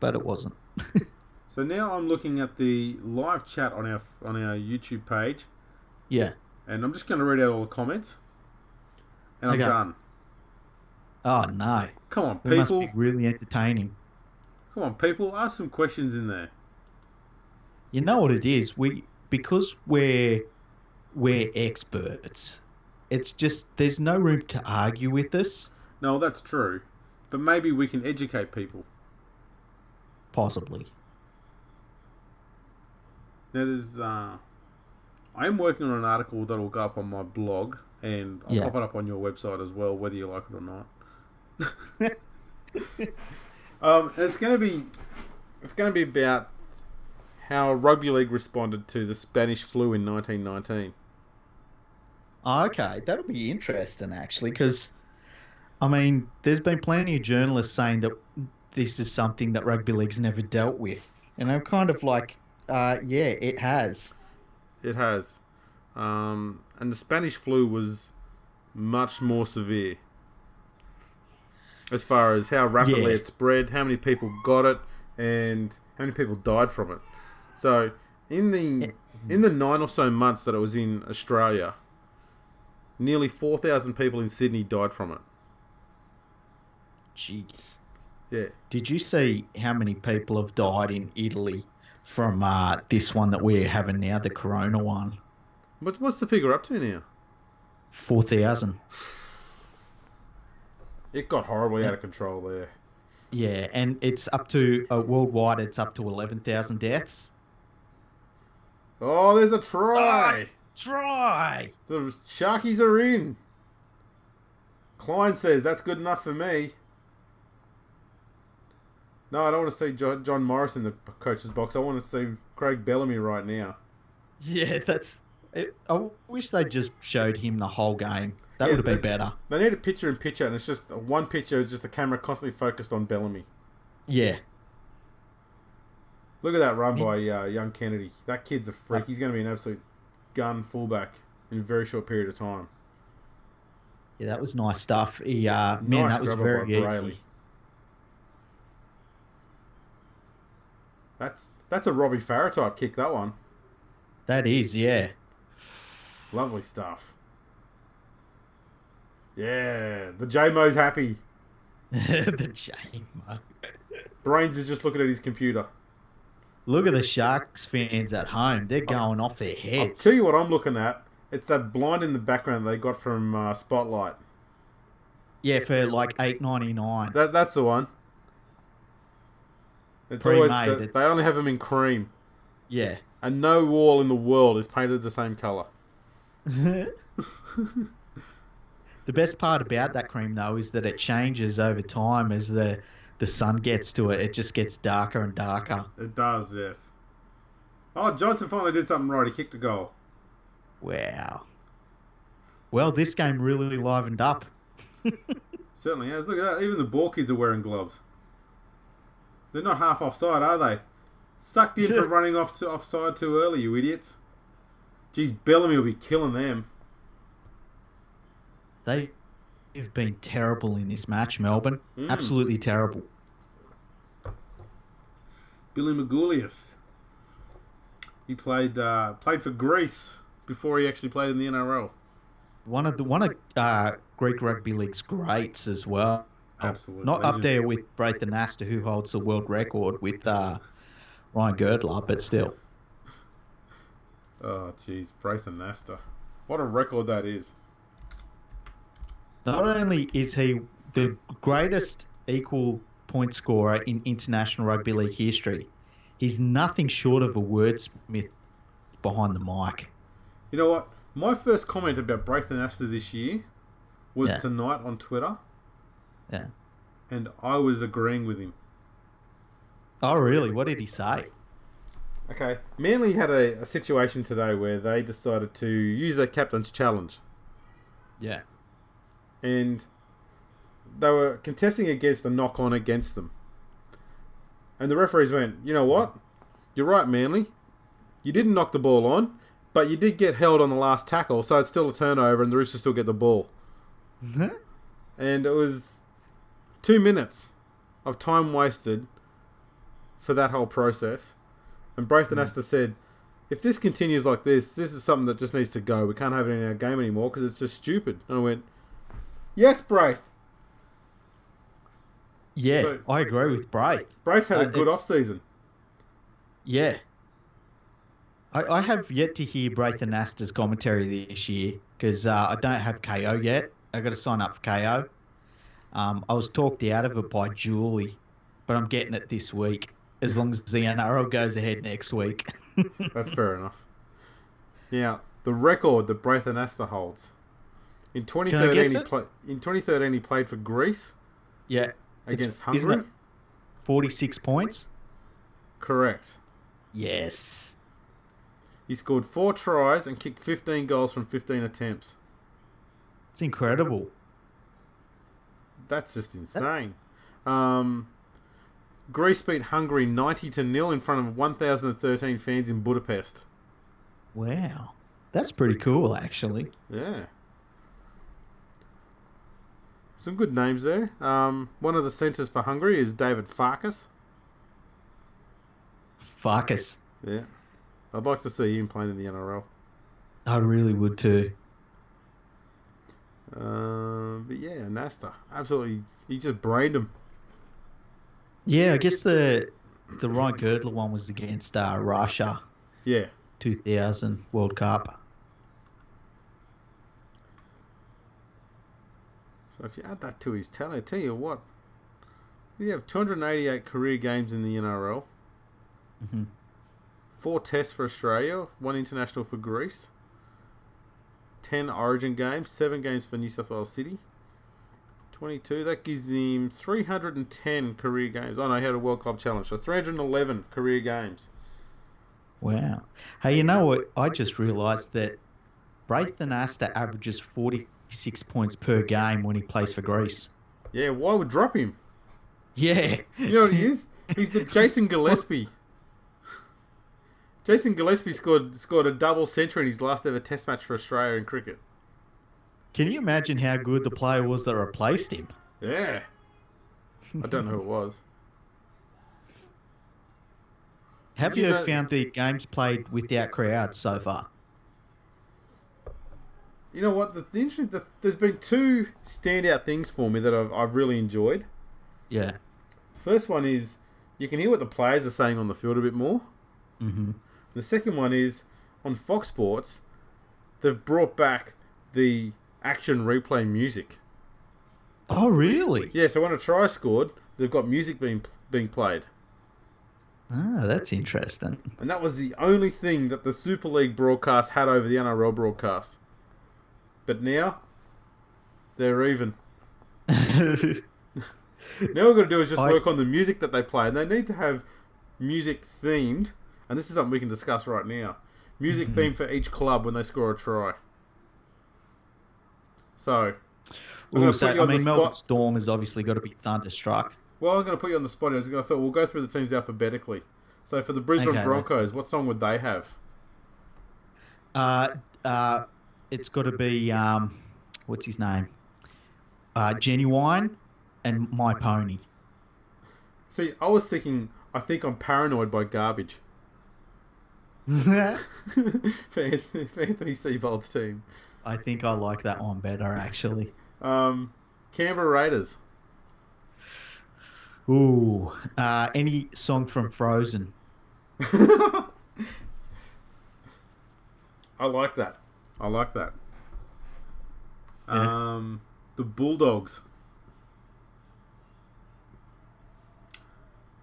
But it wasn't. So now I'm looking at the live chat on our YouTube page. Yeah. And I'm just going to read out all the comments. And I'm done. Oh, no. Come on, people. It must be really entertaining. Come on, people. Ask some questions in there. You know what it is? Because we're experts. It's just there's no room to argue with us. No, that's true. But maybe we can educate people. Possibly. Now there's I am working on an article that'll go up on my blog, and I'll pop it up on your website as well, whether you like it or not. It's going to be about how rugby league responded to the Spanish flu in 1919. Okay, that'll be interesting actually, because I mean, there's been plenty of journalists saying that this is something that rugby league's never dealt with, and I'm kind of like, yeah, it has. It has, and the Spanish flu was much more severe. As far as how rapidly it spread, how many people got it, and how many people died from it. So, in the 9 or so months that it was in Australia, nearly 4,000 people in Sydney died from it. Jeez. Yeah. Did you see how many people have died in Italy from this one that we're having now, the Corona one? What's the figure up to now? 4,000. It got horribly out of control there. Yeah, and it's up to, worldwide, it's up to 11,000 deaths. Oh, there's a try! Try! The Sharkies are in. Klein says, that's good enough for me. No, I don't want to see John Morris in the coach's box. I want to see Craig Bellamy right now. Yeah, I wish they just showed him the whole game. That Yeah, would have been better. They need a picture-in-picture, and it's just one picture, just the camera constantly focused on Bellamy. Yeah. Look at that run by young Kennedy. That kid's a freak. He's going to be an absolute gun fullback in a very short period of time. Yeah, that was nice stuff. Nice that was grab very by Brayley. easy. That's a Robbie Farah type kick, that one. That is, yeah. Lovely stuff. Yeah, the J-Mo's happy. The J-Mo. Brains is just looking at his computer. Look at the Sharks fans at home. They're going off their heads. I'll tell you what I'm looking at. It's that blind in the background they got from Spotlight. Yeah, for like $8.99. That's the one. It's Pre-made, always they only have them in cream. Yeah. And no wall in the world is painted the same colour. The best part about that cream, though, is that it changes over time as the sun gets to it. It just gets darker and darker. It does, yes. Oh, Johnson finally did something right. He kicked a goal. Wow. Well, this game really livened up. Certainly has. Look at that. Even the ball kids are wearing gloves. They're not half offside, are they? Sucked in for running offside too early, you idiots. Geez, Bellamy will be killing them. They've been terrible in this match, Melbourne. Absolutely terrible. Billy Magoulias. He played for Greece before he actually played in the NRL. One of Greek Rugby League's greats as well. Absolutely. Not up there with Braithen Astor, who holds the world record with Ryan Girdler, but still. Oh, jeez, Braithen Astor. What a record that is. Not only is he the greatest equal point scorer in international rugby league history, he's nothing short of a wordsmith behind the mic. You know what? My first comment about Braithen Astor this year was tonight on Twitter. Yeah. And I was agreeing with him. Oh, really? What did he say? Okay. Manly had a situation today where they decided to use their captain's challenge. Yeah. And they were contesting against a knock-on against them. And the referees went, you know what? You're right, Manly. You didn't knock the ball on, but you did get held on the last tackle, so it's still a turnover and the Roosters still get the ball. And it was 2 minutes of time wasted for that whole process. And Braithen Astor said, if this continues like this is something that just needs to go. We can't have it in our game anymore because it's just stupid. And I went, yes, Braith. Yeah, so, I agree with Braith. Braith had a good off-season. Yeah. I have yet to hear Braithen Astor's commentary this year because I don't have KO yet. I got to sign up for KO. I was talked out of it by Julie, but I'm getting it this week as long as the NRL goes ahead next week. That's fair enough. Now, the record that Braithen Astor holds. In 2013, he played for Greece. Yeah. Against Hungary. Isn't it 46 points? Correct. Yes. He scored 4 tries and kicked 15 goals from 15 attempts. It's incredible. That's just insane. Greece beat Hungary 90-0 in front of 1,013 fans in Budapest. Wow. That's pretty cool, actually. Yeah. Some good names there. One of the centres for Hungary is David Farkas. Farkas. Yeah. I'd like to see him playing in the NRL. I really would too. But yeah, Nasta. Absolutely. He just brained him. Yeah, I guess the Ryan Girdler one was against Russia. Yeah. 2000 World Cup. So if you add that to his tally, I tell you what. We have 288 career games in the NRL. Mm-hmm. 4 tests for Australia, 1 international for Greece. 10 Origin games, 7 games for New South Wales City. 22. That gives him 310 career games. Oh no, he had a World Club Challenge. So 311 career games. Wow. Hey, you know what? I just realised that Braithen Astor averages 46 points per game when he plays for Greece. Yeah, why would drop him? Yeah. You know what he is? He's the Jason Gillespie. Jason Gillespie scored a double century in his last ever Test match for Australia in cricket. Can you imagine how good the player was that replaced him? Yeah. I don't know who it was. Have you found the games played without crowds so far? You know what? There's been two standout things for me that I've really enjoyed. Yeah. First one is you can hear what the players are saying on the field a bit more. Mm-hmm. The second one is on Fox Sports, they've brought back the action replay music. Oh, really? Yeah, so when a try scored, they've got music being played. Ah, that's interesting. And that was the only thing that the Super League broadcast had over the NRL broadcast. But now, they're even. Now what we're going to do is just work on the music that they play. And they need to have music themed. And this is something we can discuss right now. Music themed for each club when they score a try. So, Melbourne Storm has obviously got to be thunderstruck. Well, I'm going to put you on the spot. I thought we'll go through the teams alphabetically. So for the Brisbane Broncos, what song would they have? It's got to be what's his name? Genuine and My Pony. See, I was thinking, I think I'm paranoid by Garbage. for Anthony Seibold's team. I think I like that one better, actually. Canberra Raiders. Ooh, any song from Frozen. I like that. Yeah. The Bulldogs.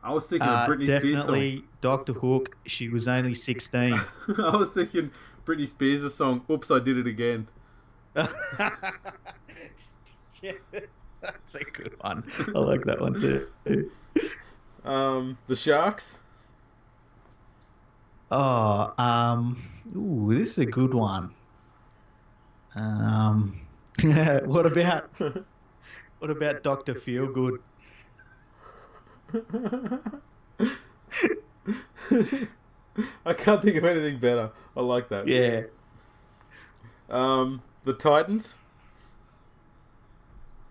I was thinking of Britney Spears song. Definitely Dr. Hook. She was only 16. I was thinking Britney Spears' song, Oops, I Did It Again. Yeah, that's a good one. I like that one too. The Sharks. This is a good one. What about Dr. Feelgood? I can't think of anything better. I like that. Yeah. The Titans.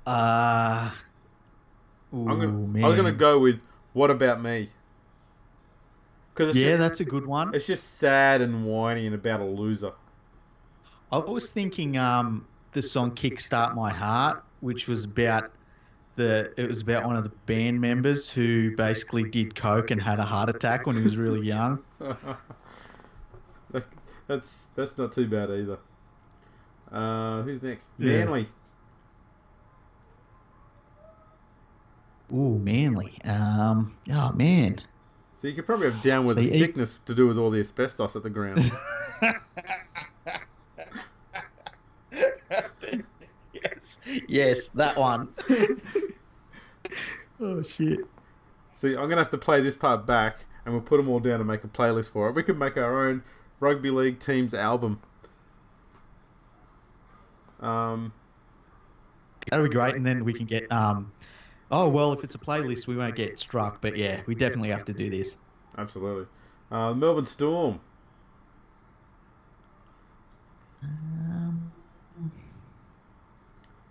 Man. I was gonna go with What About Me? That's a good one. It's just sad and whiny and about a loser. I was thinking the song "Kickstart My Heart," which was about one of the band members who basically did coke and had a heart attack when he was really young. That's not too bad either. Who's next? Yeah. Manly. Ooh, Manly. Oh man. So you could probably have down with a sickness to do with all the asbestos at the ground. Yes, that one. Oh shit. See, I'm gonna have to play this part back, and we'll put them all down and make a playlist for it. We could make our own rugby league teams album. That'd be great, and then we can get if it's a playlist, we won't get struck. But yeah, we definitely have to do this. Absolutely. Melbourne Storm.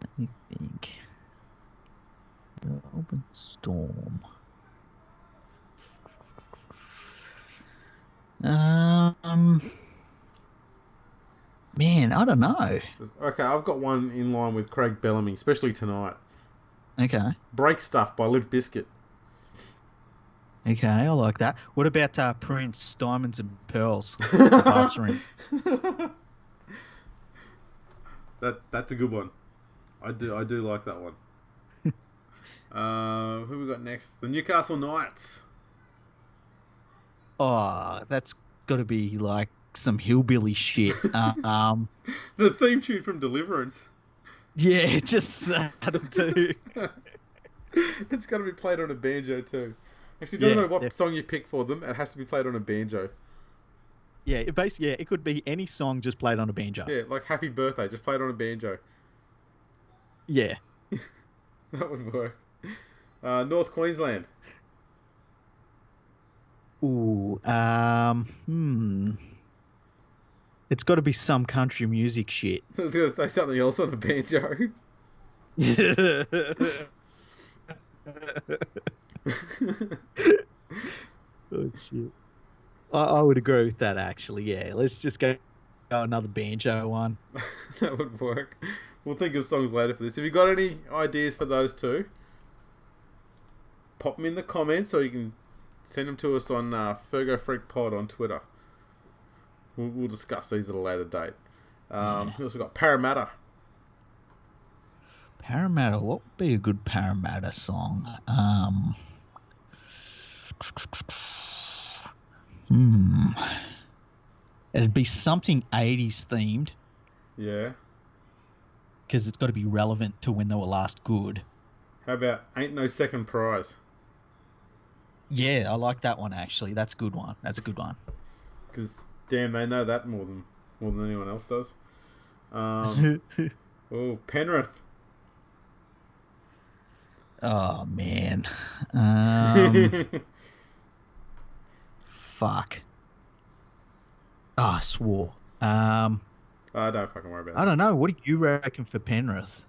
Let me think. Melbourne Storm. Man, I don't know. Okay, I've got one in line with Craig Bellamy, especially tonight. Okay. Break Stuff by Limp Bizkit. Okay, I like that. What about Prince, Diamonds and Pearls? The That's a good one. I do like that one. Who we got next? The Newcastle Knights. Oh, that's got to be like some hillbilly shit. The theme tune from Deliverance. Yeah, just saddle too. It's got to be played on a banjo too. Actually, it doesn't Yeah, matter what song you pick for them. It has to be played on a banjo. Yeah, it could be any song just played on a banjo. Yeah, like Happy Birthday, just played on a banjo. Yeah. That would work. North Queensland. Ooh, It's got to be some country music shit. I was going to say something else on a banjo. Oh shit! I would agree with that actually. Yeah, let's just go another banjo one. That would work. We'll think of songs later for this. If you got any ideas for those two, pop them in the comments, or you can send them to us on Fergo Freak Pod on Twitter. We'll discuss these at a later date. We also got Parramatta. Parramatta, what would be a good Parramatta song? It'd be something 80s themed. Yeah. Because it's got to be relevant to when they were last good. How about Ain't No Second Prize? Yeah, I like that one actually. That's a good one. Because damn, they know that more than anyone else does. Oh, Penrith. Oh man. Fuck. I swore. Don't fucking worry about it. I don't know. What do you reckon for Penrith?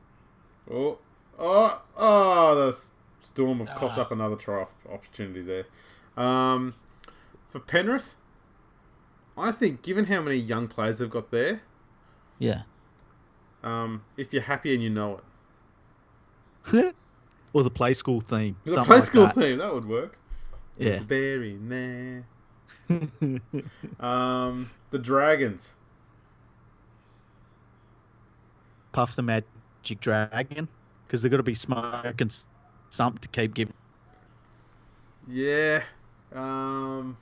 Oh, the Storm have coughed up another try opportunity there. For Penrith, I think given how many young players they've got there, yeah. If you're happy and you know it. Or the play school theme. The play school theme, that would work. Yeah. Very man. The Dragons. Puff the Magic Dragon. Because they've got to be smoking something to keep giving. Yeah. I'm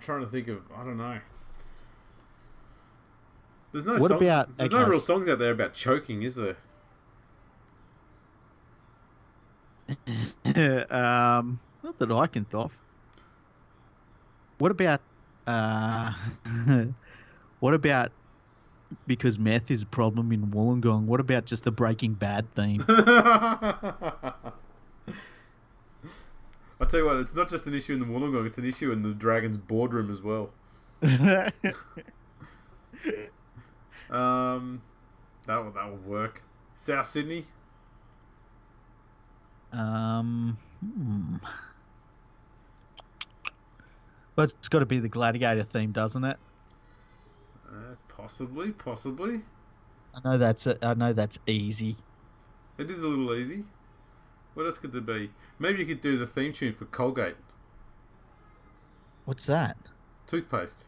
trying to think of. I don't know. There's no real songs out there about choking, is there? Not that I can think of. What about because meth is a problem in Wollongong? What about just the Breaking Bad theme? I'll tell you what, it's not just an issue in the Wollongong, it's an issue in the Dragons boardroom as well. That will work. South Sydney. Well, it's got to be the Gladiator theme, doesn't it? Possibly. I know that's easy. It is a little easy. What else could there be? Maybe you could do the theme tune for Colgate. What's that? Toothpaste.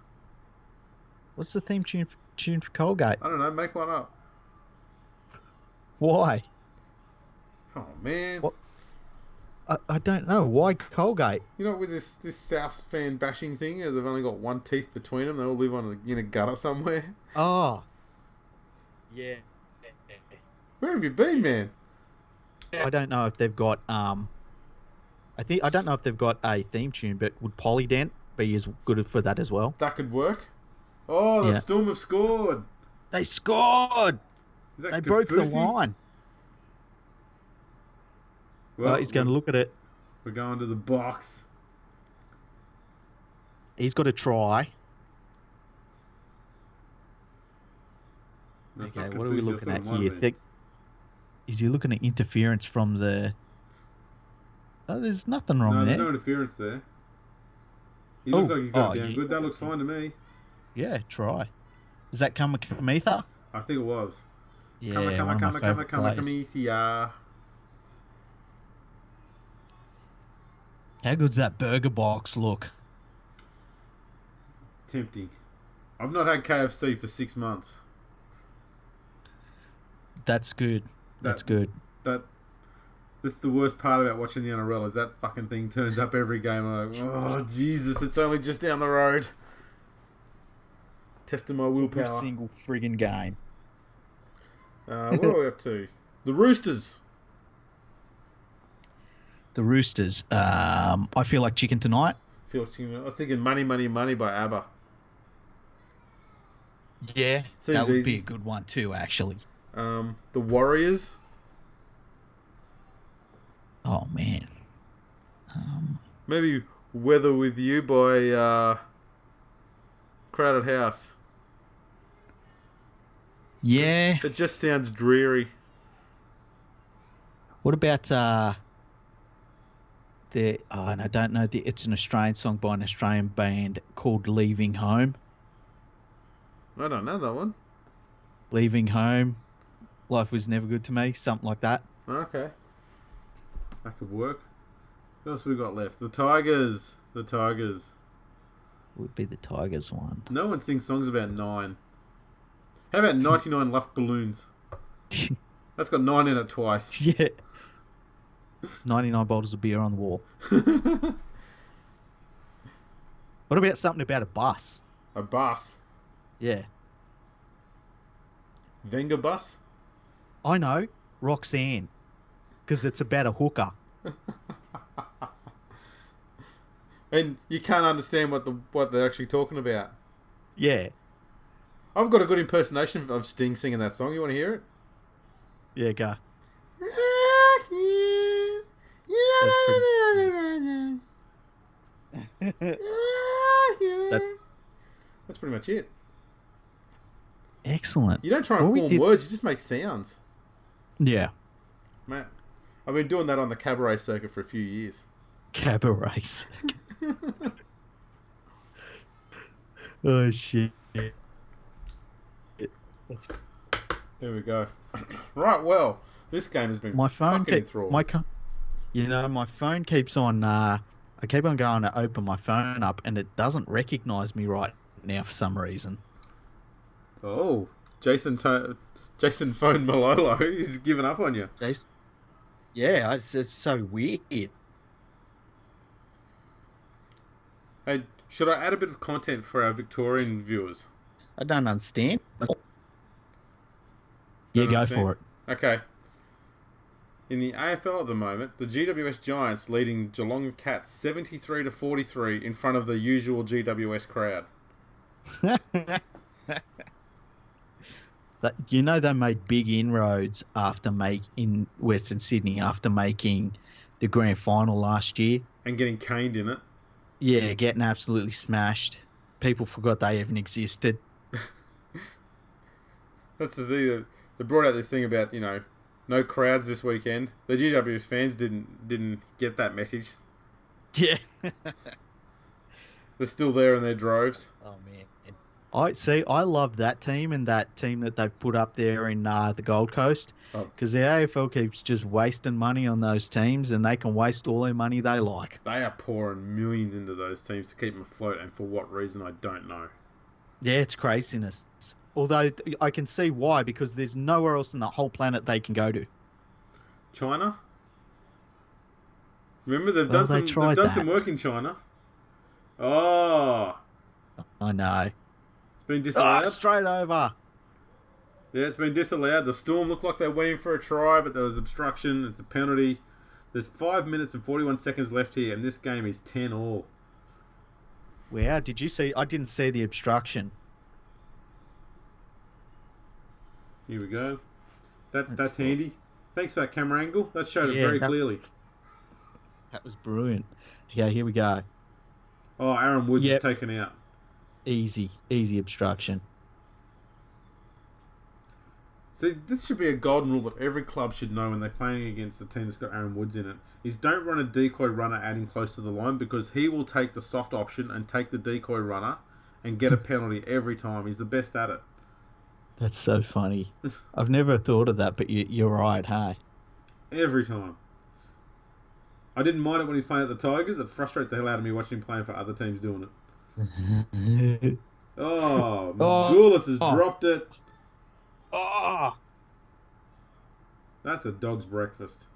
What's the theme tune for Colgate? I don't know. Make one up. Why? Oh man. What? I don't know. Why Colgate? You know, with this South fan bashing thing, they've only got one teeth between them. They all live in a gutter somewhere. Oh. Yeah. Where have you been, man? I don't know if they've got I don't know if they've got a theme tune, but would Polydent be as good for that as well? That could work. Oh, the Storm have scored. They scored. They broke the line. Well, he's going to look at it. We're going to the box. He's got to try. Okay, what are we looking at here? Is he looking at interference from the... Oh, there's nothing wrong there. No, there's no interference there. He looks like he's got it down good. That looks fine to me. Yeah, try. Does that come with Kamitha? I think it was. Yeah, Kamithia. How good's that burger box look? Tempting. I've not had KFC for 6 months. That's good. That's good. This is the worst part about watching the NRL is that fucking thing turns up every game. I'm like, oh Jesus, it's only just down the road. Testing my Every willpower. single friggin' game. What are we up to? The Roosters. The Roosters. I feel like chicken tonight. I was thinking Money, Money, Money by ABBA. Yeah, Seems that would easy. be a good one too, actually. The Warriors. Oh man. Maybe Weather With You by Crowded House. Yeah. It just sounds dreary. What about and I don't know. It's an Australian song by an Australian band called Leaving Home. I don't know that one. Leaving Home. Life was never good to me. Something like that. Okay. That could work. What else we got left? The Tigers. The Tigers. Would be the Tigers one. No one sings songs about 9. How about 99 Luft Balloons? That's got 9 in it twice. Yeah. 99 bottles of beer on the wall. What about something about a bus? A bus. Yeah. Venga bus. I know. Roxanne. Because it's about a hooker. And you can't understand what they're actually talking about. Yeah. I've got a good impersonation of Sting singing that song. You want to hear it? Yeah, go. That's pretty much it. Excellent. You don't try and form words, you just make sounds. Yeah. Matt, I've been doing that on the cabaret circuit for a few years. Cabaret. Oh, shit. There we go. Right, well, this game has been My phone fucking enthralled. my phone keeps on. I keep on going to open my phone up, and it doesn't recognise me right now for some reason. Oh, Jason phoned Malolo. He's given up on you. Jason, yeah, it's so weird. Hey, should I add a bit of content for our Victorian viewers? I don't understand. Yeah, go for it. Okay. In the AFL at the moment, the GWS Giants leading Geelong Cats 73-43 in front of the usual GWS crowd. You know they made big inroads in Western Sydney after making the grand final last year. And getting caned in it. Yeah, getting absolutely smashed. People forgot they even existed. That's the thing. They brought out this thing about, no crowds this weekend. The GWS fans didn't get that message. Yeah. They're still there in their droves. Oh man. I love that team and that team that they've put up there in the Gold Coast, because the AFL keeps just wasting money on those teams, and they can waste all their money they like. They are pouring millions into those teams to keep them afloat, and for what reason I don't know. Yeah, it's craziness. Although I can see why, because there's nowhere else on the whole planet they can go to. China? Remember, they've done some work in China. Oh, I know. It's been disallowed. Straight over. Yeah, it's been disallowed. The Storm looked like they were waiting for a try, but there was obstruction. It's a penalty. There's 5 minutes and 41 seconds left here, and this game is 10-all. Wow, did you see? I didn't see the obstruction. Here we go. That's handy. Thanks for that camera angle. That showed it very clearly. That was brilliant. Okay, here we go. Oh, Aaron Woods is taken out. Easy obstruction. See, this should be a golden rule that every club should know when they're playing against a team that's got Aaron Woods in it, is don't run a decoy runner at him close to the line, because he will take the soft option and take the decoy runner and get a penalty every time. He's the best at it. That's so funny. I've never thought of that, but you're right, hey? Every time. I didn't mind it when he's playing at the Tigers. It frustrates the hell out of me watching him playing for other teams doing it. Oh, Magoulas has dropped it. Oh! That's a dog's breakfast.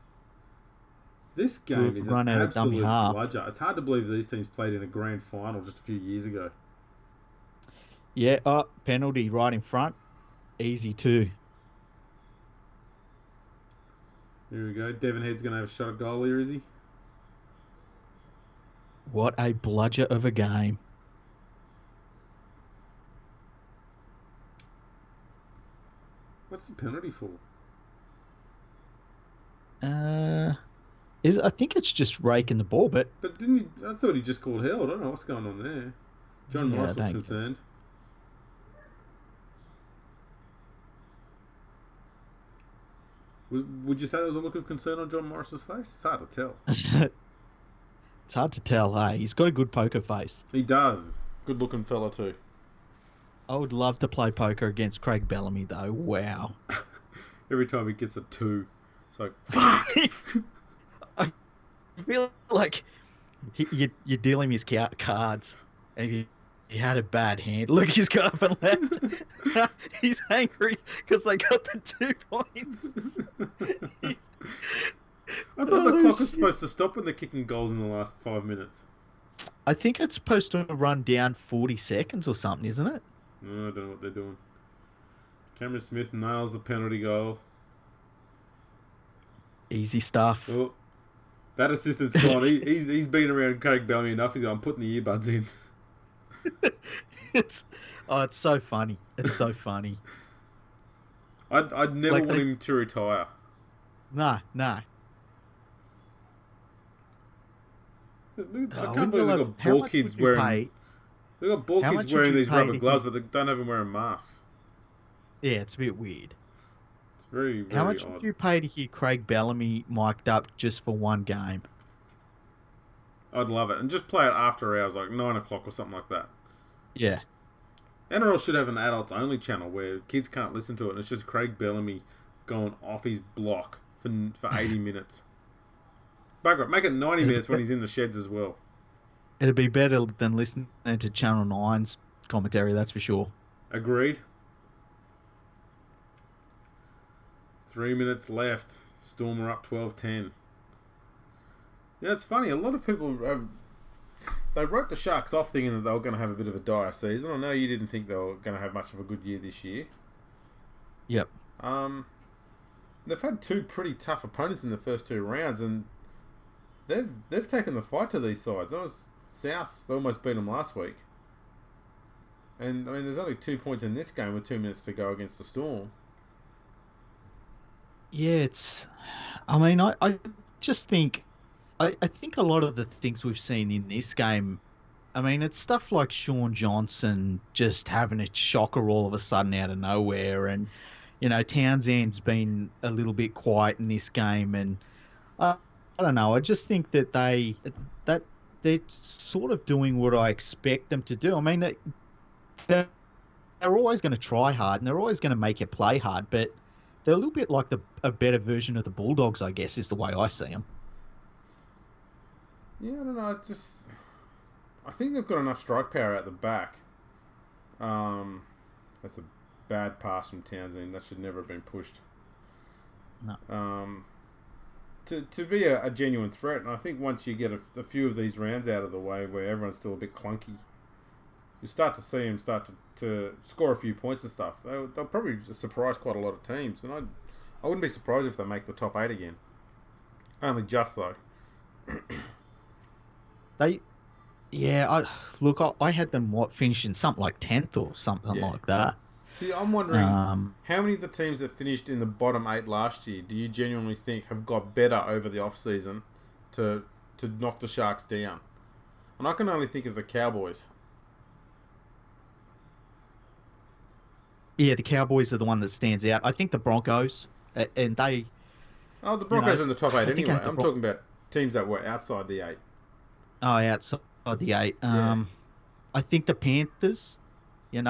This game is an absolute bludger. It's hard to believe these teams played in a grand final just a few years ago. Yeah, penalty right in front. Easy too. Here we go. Devon Head's going to have a shot at goal here, is he? What a bludger of a game. What's the penalty for? I think it's just raking the ball, but But didn't he? I thought he just called held. I don't know what's going on there. John yeah, Morris was concerned. Would you say there was a look of concern on John Morris's face? It's hard to tell. it's hard to tell. Hey, he's got a good poker face. He does. Good looking fella too. I would love to play poker against Craig Bellamy, though. Wow. Every time he gets a 2, it's like, fuck! I feel like you're dealing his cards, and he had a bad hand. Look, he's got up and left. He's angry because they got the 2 points. I thought the clock was supposed to stop when they're kicking goals in the last 5 minutes. I think it's supposed to run down 40 seconds or something, isn't it? No, I don't know what they're doing. Cameron Smith nails the penalty goal. Easy stuff. Oh, that assistant's gone. He's been around Craig Bellamy enough. He's going, I'm putting the earbuds in. It's so funny. It's so funny. I'd never want him to retire. Nah. I can't believe they've got ball kids wearing. They've got ball kids wearing these rubber gloves, but they don't have them wearing masks. Yeah, it's a bit weird. It's very, very How much odd. would you pay to hear Craig Bellamy mic'd up just for one game? I'd love it. And just play it after hours, like 9 o'clock or something like that. Yeah. NRL should have an adults-only channel where kids can't listen to it, and it's just Craig Bellamy going off his block for 80 minutes. Bugger it, make it 90 minutes when he's in the sheds as well. It'd be better than listening to Channel 9's commentary, that's for sure. Agreed. 3 minutes left. Storm are up 12-10. Yeah, it's funny. A lot of people they wrote the Sharks off thinking that they were going to have a bit of a dire season. I know you didn't think they were going to have much of a good year this year. Yep. They've had 2 pretty tough opponents in the first 2 rounds, and they've taken the fight to these sides. That was South. They almost beat them last week. And I mean, there's only 2 points in this game with 2 minutes to go against the Storm. Yeah, I just think, I think a lot of the things we've seen in this game, I mean, it's stuff like Sean Johnson just having a shocker all of a sudden out of nowhere, and, you know, Townsend's been a little bit quiet in this game, and I don't know, I just think that they're sort of doing what I expect them to do. I mean, they're always going to try hard, and they're always going to make you play hard, but they're a little bit like a better version of the Bulldogs, I guess, is the way I see them. Yeah, I don't know. I think they've got enough strike power at the back. That's a bad pass from Townsend. That should never have been pushed. No. To be a genuine threat, and I think once you get a few of these rounds out of the way where everyone's still a bit clunky, you start to see them start to score a few points and stuff. They'll probably surprise quite a lot of teams, and I wouldn't be surprised if they make the top 8 again. Only just, though. I had them finishing something like 10th or something like that. See, I'm wondering how many of the teams that finished in the bottom 8 last year do you genuinely think have got better over the off season to knock the Sharks down? And I can only think of the Cowboys. Yeah, the Cowboys are the one that stands out. I think the Broncos, and they... Oh, the Broncos are in the top 8 anyway. I'm talking about teams that were outside the 8. Oh, outside the 8. I think the Panthers, and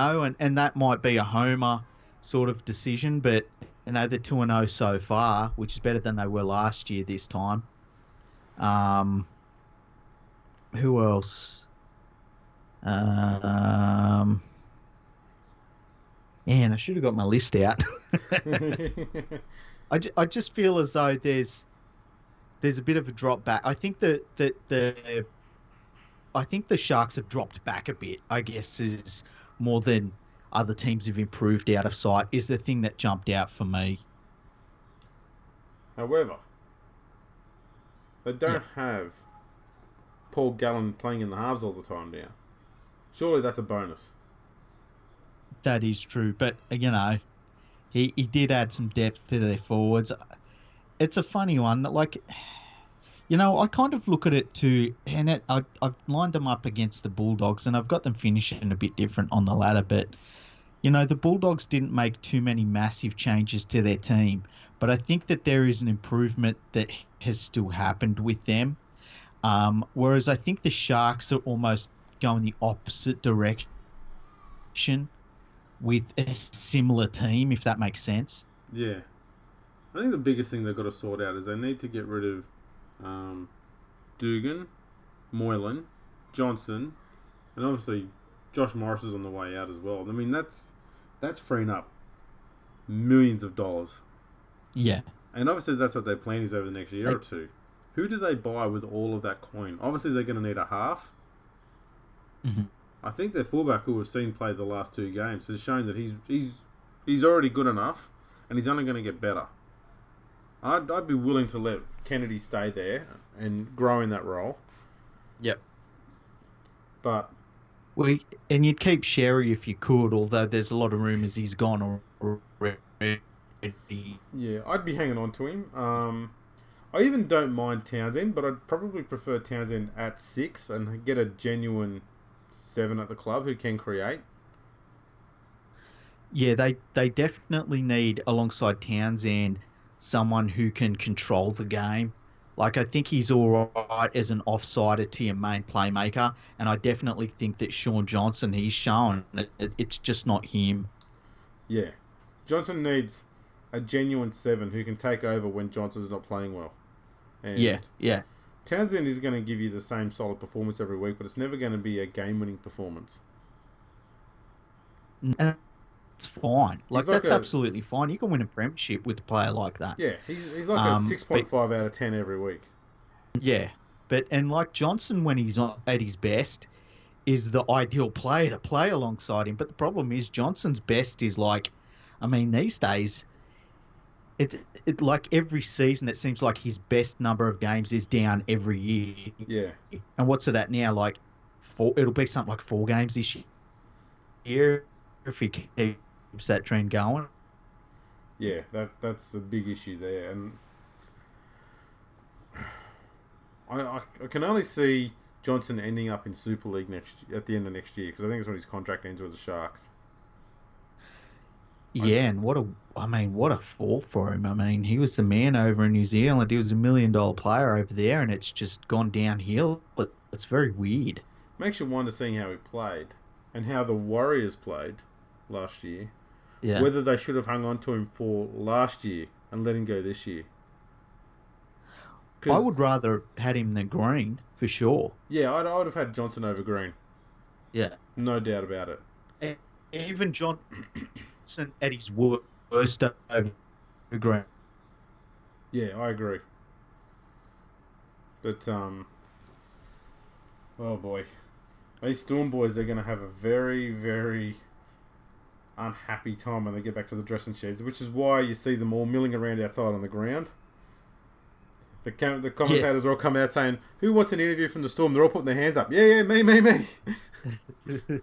that might be a homer sort of decision, but, they're 2-0 so far, which is better than they were last year this time. Who else? Man, I should have got my list out. I just feel as though there's a bit of a drop back. I think I think the Sharks have dropped back a bit, I guess, is more than other teams have improved out of sight is the thing that jumped out for me. However, they don't Yeah. have Paul Gallen playing in the halves all the time now. Surely that's a bonus. That is true, but he did add some depth to their forwards. It's a funny one. Like, I kind of look at it too, and I've lined them up against the Bulldogs, and I've got them finishing a bit different on the ladder. But the Bulldogs didn't make too many massive changes to their team, but I think that there is an improvement that has still happened with them. Whereas I think the Sharks are almost going the opposite direction with a similar team, if that makes sense. Yeah. I think the biggest thing they've got to sort out is they need to get rid of Dugan, Moylan, Johnson, and obviously Josh Morris is on the way out as well. I mean, that's freeing up millions of dollars. Yeah. And obviously that's what their plan is over the next year or two. Who do they buy with all of that coin? Obviously they're going to need a half. Mm-hmm. I think their fullback, who we've seen play the last 2 games, has shown that he's already good enough, and he's only going to get better. I'd be willing to let Kennedy stay there and grow in that role. Yep. But and you'd keep Sherry if you could, although there's a lot of rumours he's gone already. yeah, I'd be hanging on to him. I even don't mind Townsend, but I'd probably prefer Townsend at 6 and get a genuine 7 at the club who can create. Yeah, they definitely need, alongside Townsend, someone who can control the game. Like, I think he's all right as an offsider to your main playmaker, and I definitely think that Sean Johnson, he's shown it's just not him. Yeah. Johnson needs a genuine 7 who can take over when Johnson's not playing well. And Yeah. Townsend is going to give you the same solid performance every week, but it's never going to be a game-winning performance. And it's fine. Like, like that's absolutely fine. You can win a premiership with a player like that. Yeah, he's like a 6.5 out of 10 every week. Yeah, and like Johnson, when he's at his best, is the ideal player to play alongside him. But the problem is Johnson's best is these days, it like every season it seems like his best number of games is down every year. Yeah. And what's it at now? Like 4? It'll be something like 4 games this year if he keeps that trend going. Yeah, that's the big issue there, and I can only see Johnson ending up in Super League at the end of next year, because I think it's when his contract ends with the Sharks. Yeah, and what a fall for him. I mean, he was the man over in New Zealand. He was $1 million player over there, and it's just gone downhill. But it's very weird. Makes you wonder, seeing how he played and how the Warriors played last year, whether they should have hung on to him for last year and let him go this year. I would rather had him than Green, for sure. Yeah, I would have had Johnson over Green. Yeah. No doubt about it. Even Johnson at his worst over Green. Yeah, I agree. But, oh boy. These Storm boys, they're going to have a very, very unhappy time when they get back to the dressing sheds, which is why you see them all milling around outside on the ground. The commentators all come out saying, "Who wants an interview from the Storm?" They're all putting their hands up. Yeah, me. Do you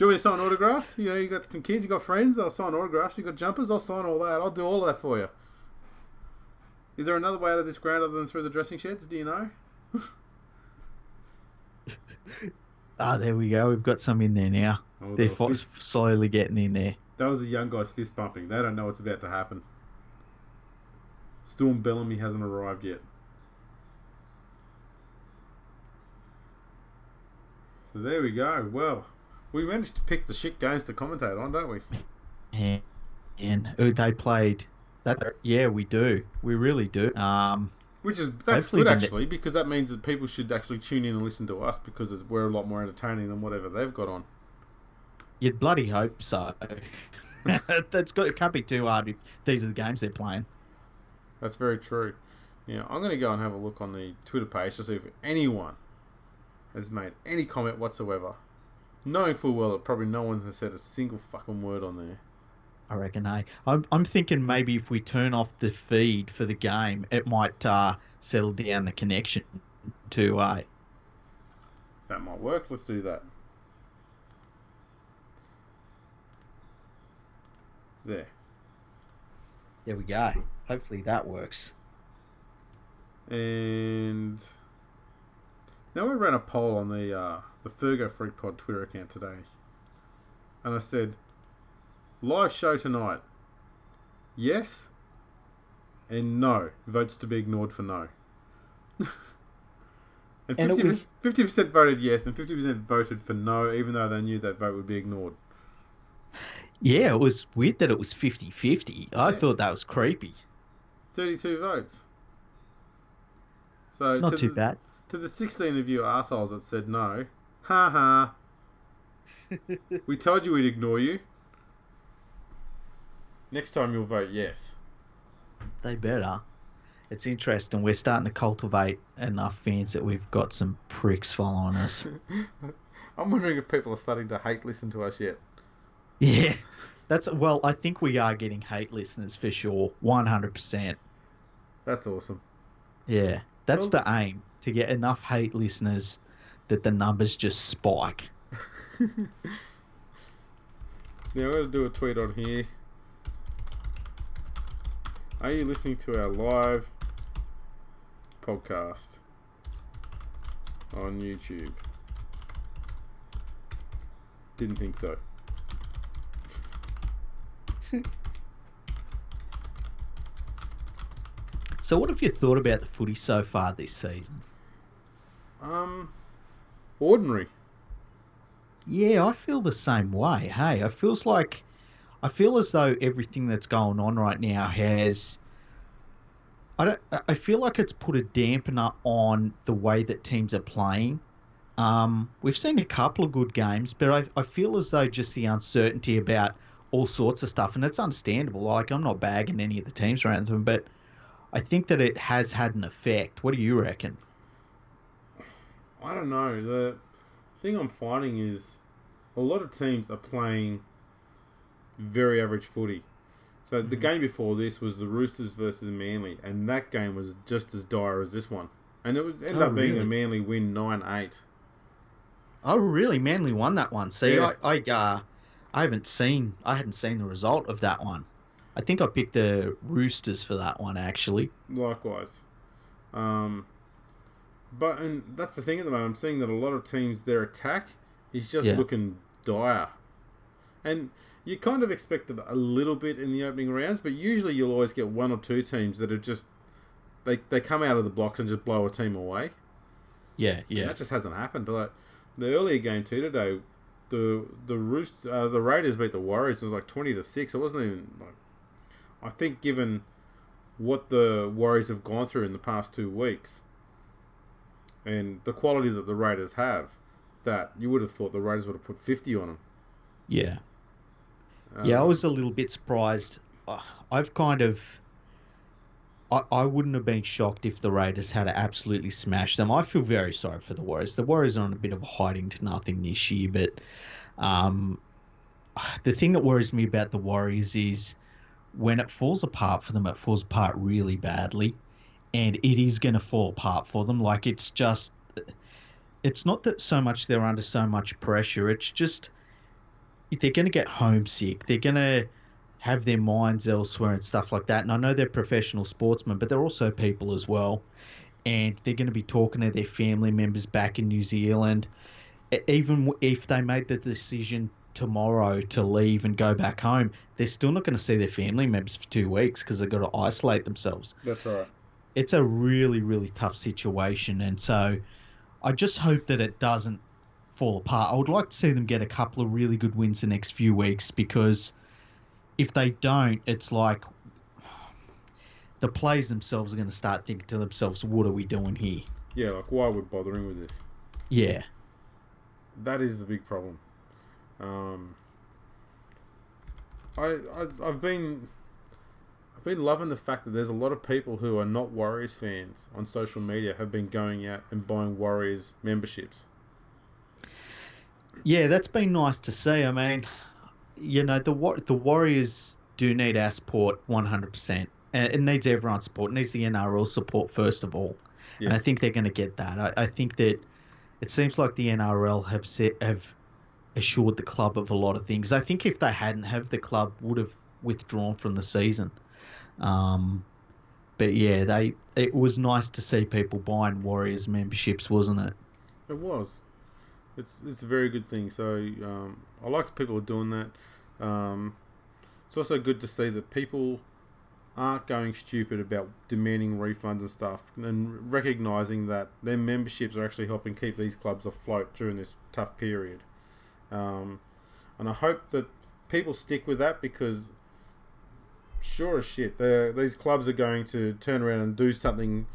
want me to sign autographs? You got some kids, you got friends, I'll sign autographs. You got jumpers, I'll sign all that. I'll do all of that for you. Is there another way out of this ground other than through the dressing sheds? Do you know? There we go. We've got some in there now. Oh, they're slowly getting in there. That was the young guys fist bumping. They don't know what's about to happen. Storm Bellamy hasn't arrived yet. So there we go. Well, we managed to pick the shit games to commentate on, don't we? And they played that. Yeah, we do. We really do. That's good actually, because that means that people should actually tune in and listen to us, because we're a lot more entertaining than whatever they've got on. You'd bloody hope so. It can't be too hard if these are the games they're playing. That's very true. I'm going to go and have a look on the Twitter page to see if anyone has made any comment whatsoever Knowing full well that probably no one has said a single fucking word on there. I reckon, hey. I'm thinking maybe if we turn off the feed for the game, it might settle down the connection too, That might work. Let's do that. There. There we go. Hopefully that works. And now we ran a poll on the Fergo Freak Pod Twitter account today. And I said, live show tonight. Yes and no. Votes to be ignored for no. And 50% voted yes and 50% voted for no, even though they knew that vote would be ignored. Yeah, it was weird that it was 50-50. I thought that was creepy. 32 votes. So Not too bad. To the 16 of you arseholes that said no, ha ha. We told you we'd ignore you. Next time you'll vote yes. They better. It's interesting. We're starting to cultivate enough fans that we've got some pricks following us. I'm wondering if people are starting to hate listen to us yet. Yeah. Well, I think we are getting hate listeners for sure. 100%. That's awesome. Yeah. That's the aim, to get enough hate listeners that the numbers just spike. Now I'm going to do a tweet on here. Are you listening to our live podcast on YouTube? Didn't think so. So what have you thought about the footy so far this season? Ordinary. Yeah, I feel the same way. Hey, I feel as though everything that's going on right now has... I feel like it's put a dampener on the way that teams are playing. We've seen a couple of good games, but I feel as though just the uncertainty about all sorts of stuff, and it's understandable. Like, I'm not bagging any of the teams around them, but I think that it has had an effect. What do you reckon? I don't know. The thing I'm finding is a lot of teams are playing very average footy. So the game before this was the Roosters versus Manly, and that game was just as dire as this one. And it ended up being a Manly win 9-8. Oh, really? Manly won that one. See, Yeah. I hadn't seen the result of that one. I think I picked the Roosters for that one, actually. Likewise. And that's the thing at the moment. I'm seeing that a lot of teams, their attack is just looking dire. And you kind of expect it a little bit in the opening rounds, but usually you'll always get one or two teams that are just... They come out of the blocks and just blow a team away. Yeah. And that just hasn't happened. Like, the earlier game too today, the Raiders beat the Warriors. It was like 20-6. It wasn't even like... I think given what the Warriors have gone through in the past 2 weeks and the quality that the Raiders have, that you would have thought the Raiders would have put 50 on them. Yeah. I was a little bit surprised. I wouldn't have been shocked if the Raiders had absolutely smashed them. I feel very sorry for the Warriors. The Warriors are on a bit of a hiding to nothing this year, but the thing that worries me about the Warriors is when it falls apart for them, it falls apart really badly, and it is going to fall apart for them. Like, it's not that so much they're under so much pressure. It's just they're going to get homesick. They're going to have their minds elsewhere and stuff like that. And I know they're professional sportsmen, but they're also people as well. And they're going to be talking to their family members back in New Zealand. Even if they made the decision tomorrow to leave and go back home, they're still not going to see their family members for 2 weeks because they've got to isolate themselves. That's right. It's a really, really tough situation. And so I just hope that it doesn't fall apart. I would like to see them get a couple of really good wins the next few weeks, because if they don't, it's like the players themselves are going to start thinking to themselves, what are we doing here? Yeah, like, why are we bothering with this? Yeah. That is the big problem. I've been loving the fact that there's a lot of people who are not Warriors fans on social media have been going out and buying Warriors memberships. Yeah, that's been nice to see. I mean, the Warriors do need our support 100%. And it needs everyone's support. It needs the NRL support first of all. And I Yes. think they're going to get that. I think that it seems like the NRL have assured the club of a lot of things. I think if they hadn't have, the club would have withdrawn from the season. Um, but yeah, it was nice to see people buying Warriors memberships, wasn't it? It was. It's a very good thing. So I like that people are doing that. It's also good to see that people aren't going stupid about demanding refunds and stuff, and recognising that their memberships are actually helping keep these clubs afloat during this tough period. And I hope that people stick with that, because sure as shit, these clubs are going to turn around and do something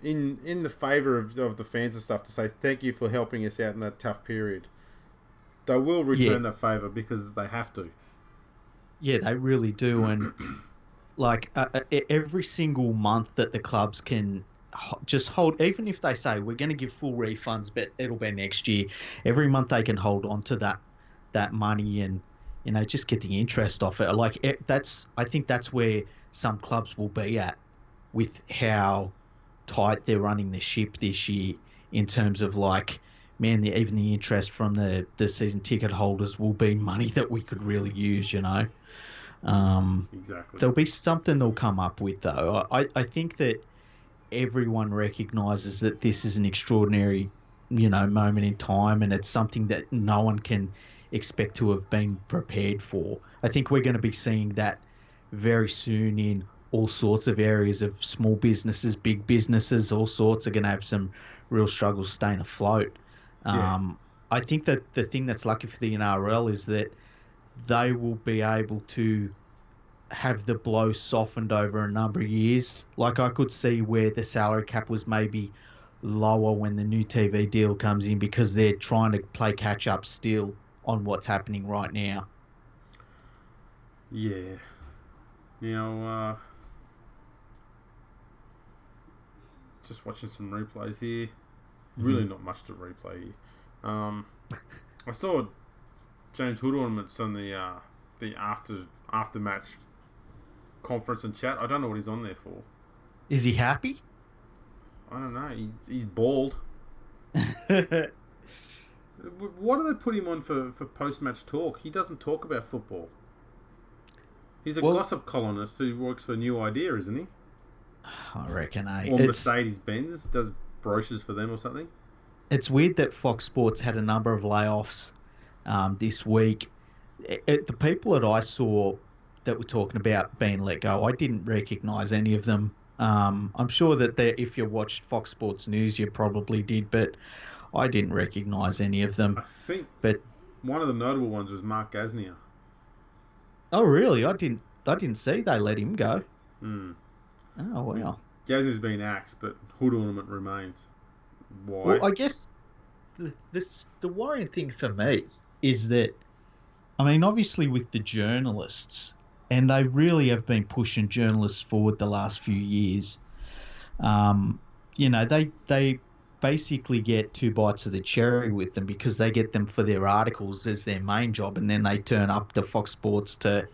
in the favour of the fans and stuff, to say thank you for helping us out in that tough period. They will return that favour because they have to. Yeah, they really do. And like every single month that the clubs can just hold, even if they say we're going to give full refunds, but it'll be next year, every month they can hold on to that money and just get the interest off it. Like I think that's where some clubs will be at with how tight they're running the ship this year, in terms of like, man, even the interest from the season ticket holders will be money that we could really use. Exactly. There'll be something they'll come up with, though. I think that everyone recognises that this is an extraordinary, moment in time, and it's something that no one can expect to have been prepared for. I think we're going to be seeing that very soon in all sorts of areas of small businesses, big businesses, all sorts are going to have some real struggles staying afloat. Yeah. I think that the thing that's lucky for the NRL is that they will be able to have the blow softened over a number of years. Like, I could see where the salary cap was maybe lower when the new TV deal comes in, because they're trying to play catch up still on what's happening right now. Yeah. Now, just watching some replays here. Really not much to replay here. I saw James Hood ornaments on the after match conference and chat. I don't know what he's on there for. Is he happy? I don't know. He's bald. Why do they put him on for post-match talk? He doesn't talk about football. He's a gossip columnist who works for New Idea, isn't he? I reckon, Or Mercedes-Benz, does brochures for them or something. It's weird that Fox Sports had a number of layoffs this week. The people that I saw that were talking about being let go, I didn't recognise any of them. I'm sure that if you watched Fox Sports News, you probably did, but I didn't recognise any of them. I think one of the notable ones was Mark Gasnier. Oh, really? I didn't see they let him go. Mm. Oh, wow. Gasnier's been axed, but Hood ornament remains. Why? Well, I guess the worrying thing for me is that, I mean, obviously with the journalists, and they really have been pushing journalists forward the last few years. They basically get two bites of the cherry with them, because they get them for their articles as their main job, and then they turn up to Fox Sports to,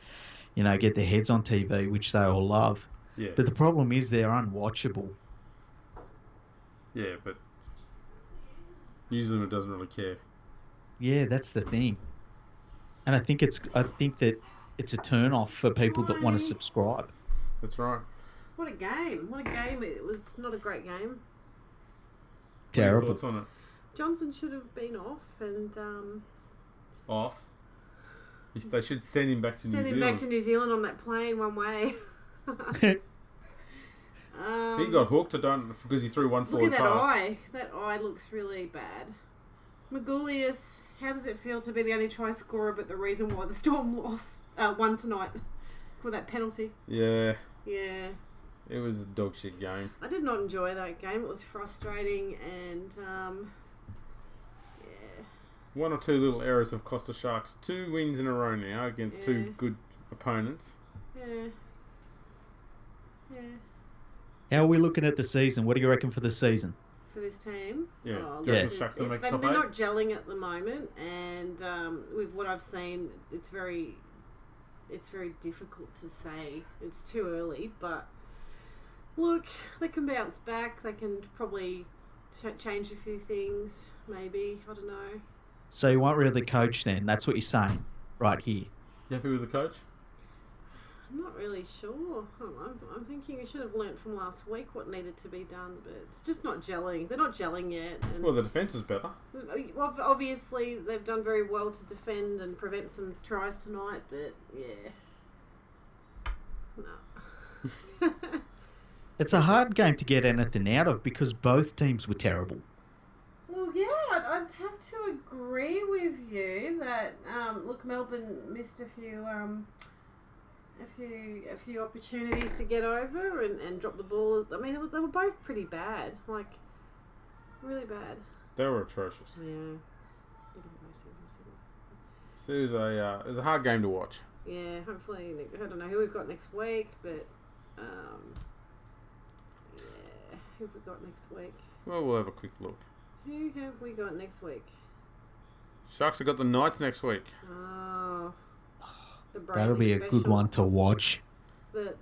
get their heads on TV, which they all love. Yeah. But the problem is they're unwatchable. Yeah, but New Zealand doesn't really care. Yeah, that's the thing. And I think that it's a turn off for people that want to subscribe. That's right. What a game. What a game. It was not a great game. Terrible. What are your thoughts on it? Johnson should have been off and... Off? They should send him back to New Zealand. Send him back to New Zealand on that plane one way. He got hooked because he threw one forward pass. Look at that eye. That eye looks really bad. Magoulias, how does it feel to be the only try scorer but the reason why the Storm won tonight for that penalty? Yeah. Yeah. It was a dog shit game. I did not enjoy that game. It was frustrating and yeah. One or two little errors have cost the Sharks 2 wins in a row now against two good opponents. Yeah. Yeah. How are we looking at the season? What do you reckon for the season? For for this team. Yeah, Yeah. Sharks gonna make they're top not 8. gelling at the moment, and with what I've seen, it's very difficult to say. It's too early, but look, they can bounce back. They can probably change a few things, maybe. I don't know. So you want really coach then? That's what you're saying, right here. You happy with the coach? I'm not really sure. I'm thinking we should have learnt from last week what needed to be done, but it's just not gelling. They're not gelling yet. And Well, the defence is better. obviously, they've done very well to defend and prevent some tries tonight, but yeah. No. It's a hard game to get anything out of because both teams were terrible. Well, yeah, I'd have to agree with you that look, Melbourne missed a few opportunities to get over and drop the ball. I mean, they were both pretty bad, like really bad. They were atrocious. Yeah. So it was a hard game to watch. Yeah, hopefully, I don't know who we've got next week, but yeah, who have we got next week? Well, we'll have a quick look. Who have we got next week? Sharks have got the Knights next week. Oh, the That'll be a special. good one to watch. The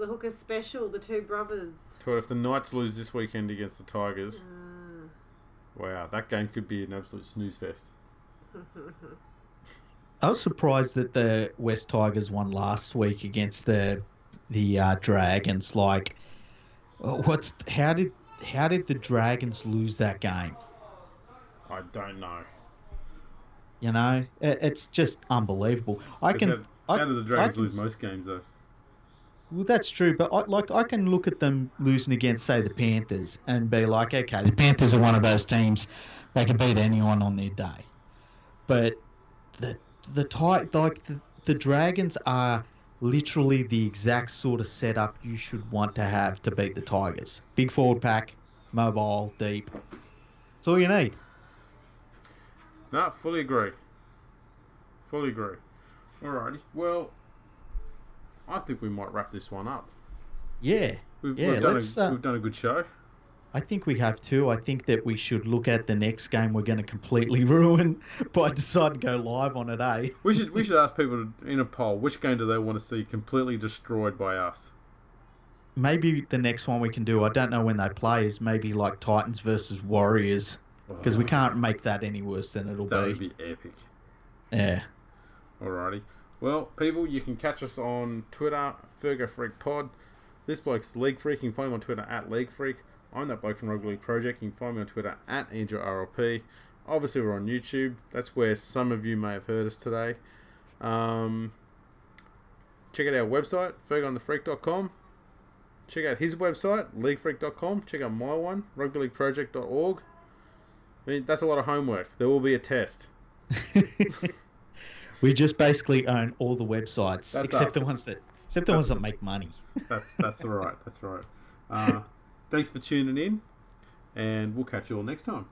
hooker special, the two brothers. So if the Knights lose this weekend against the Tigers, wow, that game could be an absolute snooze fest. I was surprised that the West Tigers won last week against the Dragons. Like, how did the Dragons lose that game? I don't know. You know, it's just unbelievable. How do the Dragons lose most games though? Well, that's true, but I can look at them losing against, say, the Panthers and be like, okay, the Panthers are one of those teams they can beat anyone on their day. But the Dragons are literally the exact sort of setup you should want to have to beat the Tigers. Big forward pack, mobile, deep. That's all you need. No, fully agree. Alrighty. Well, I think we might wrap this one up. Yeah. We've done a good show. I think we have too. I think that we should look at the next game we're going to completely ruin by deciding to go live on it, eh? We should ask people in a poll, which game do they want to see completely destroyed by us? Maybe the next one we can do, I don't know when they play, is maybe like Titans versus Warriors. Because we can't make that any worse than it'll be. That would be epic. Yeah. Alrighty. Well, people, you can catch us on Twitter, Fergo Freak Pod. This bloke's League Freak. You can find him on Twitter at League Freak. I'm that bloke from Rugby League Project. You can find me on Twitter at AndrewRLP. Obviously, we're on YouTube. That's where some of you may have heard us today. Check out our website, fergoonthefreak.com. Check out his website, leaguefreak.com. Check out my one, rugbyleagueproject.org. I mean, that's a lot of homework. There will be a test. We just basically own all the websites, except the ones that make money. That's right. Thanks for tuning in, and we'll catch you all next time.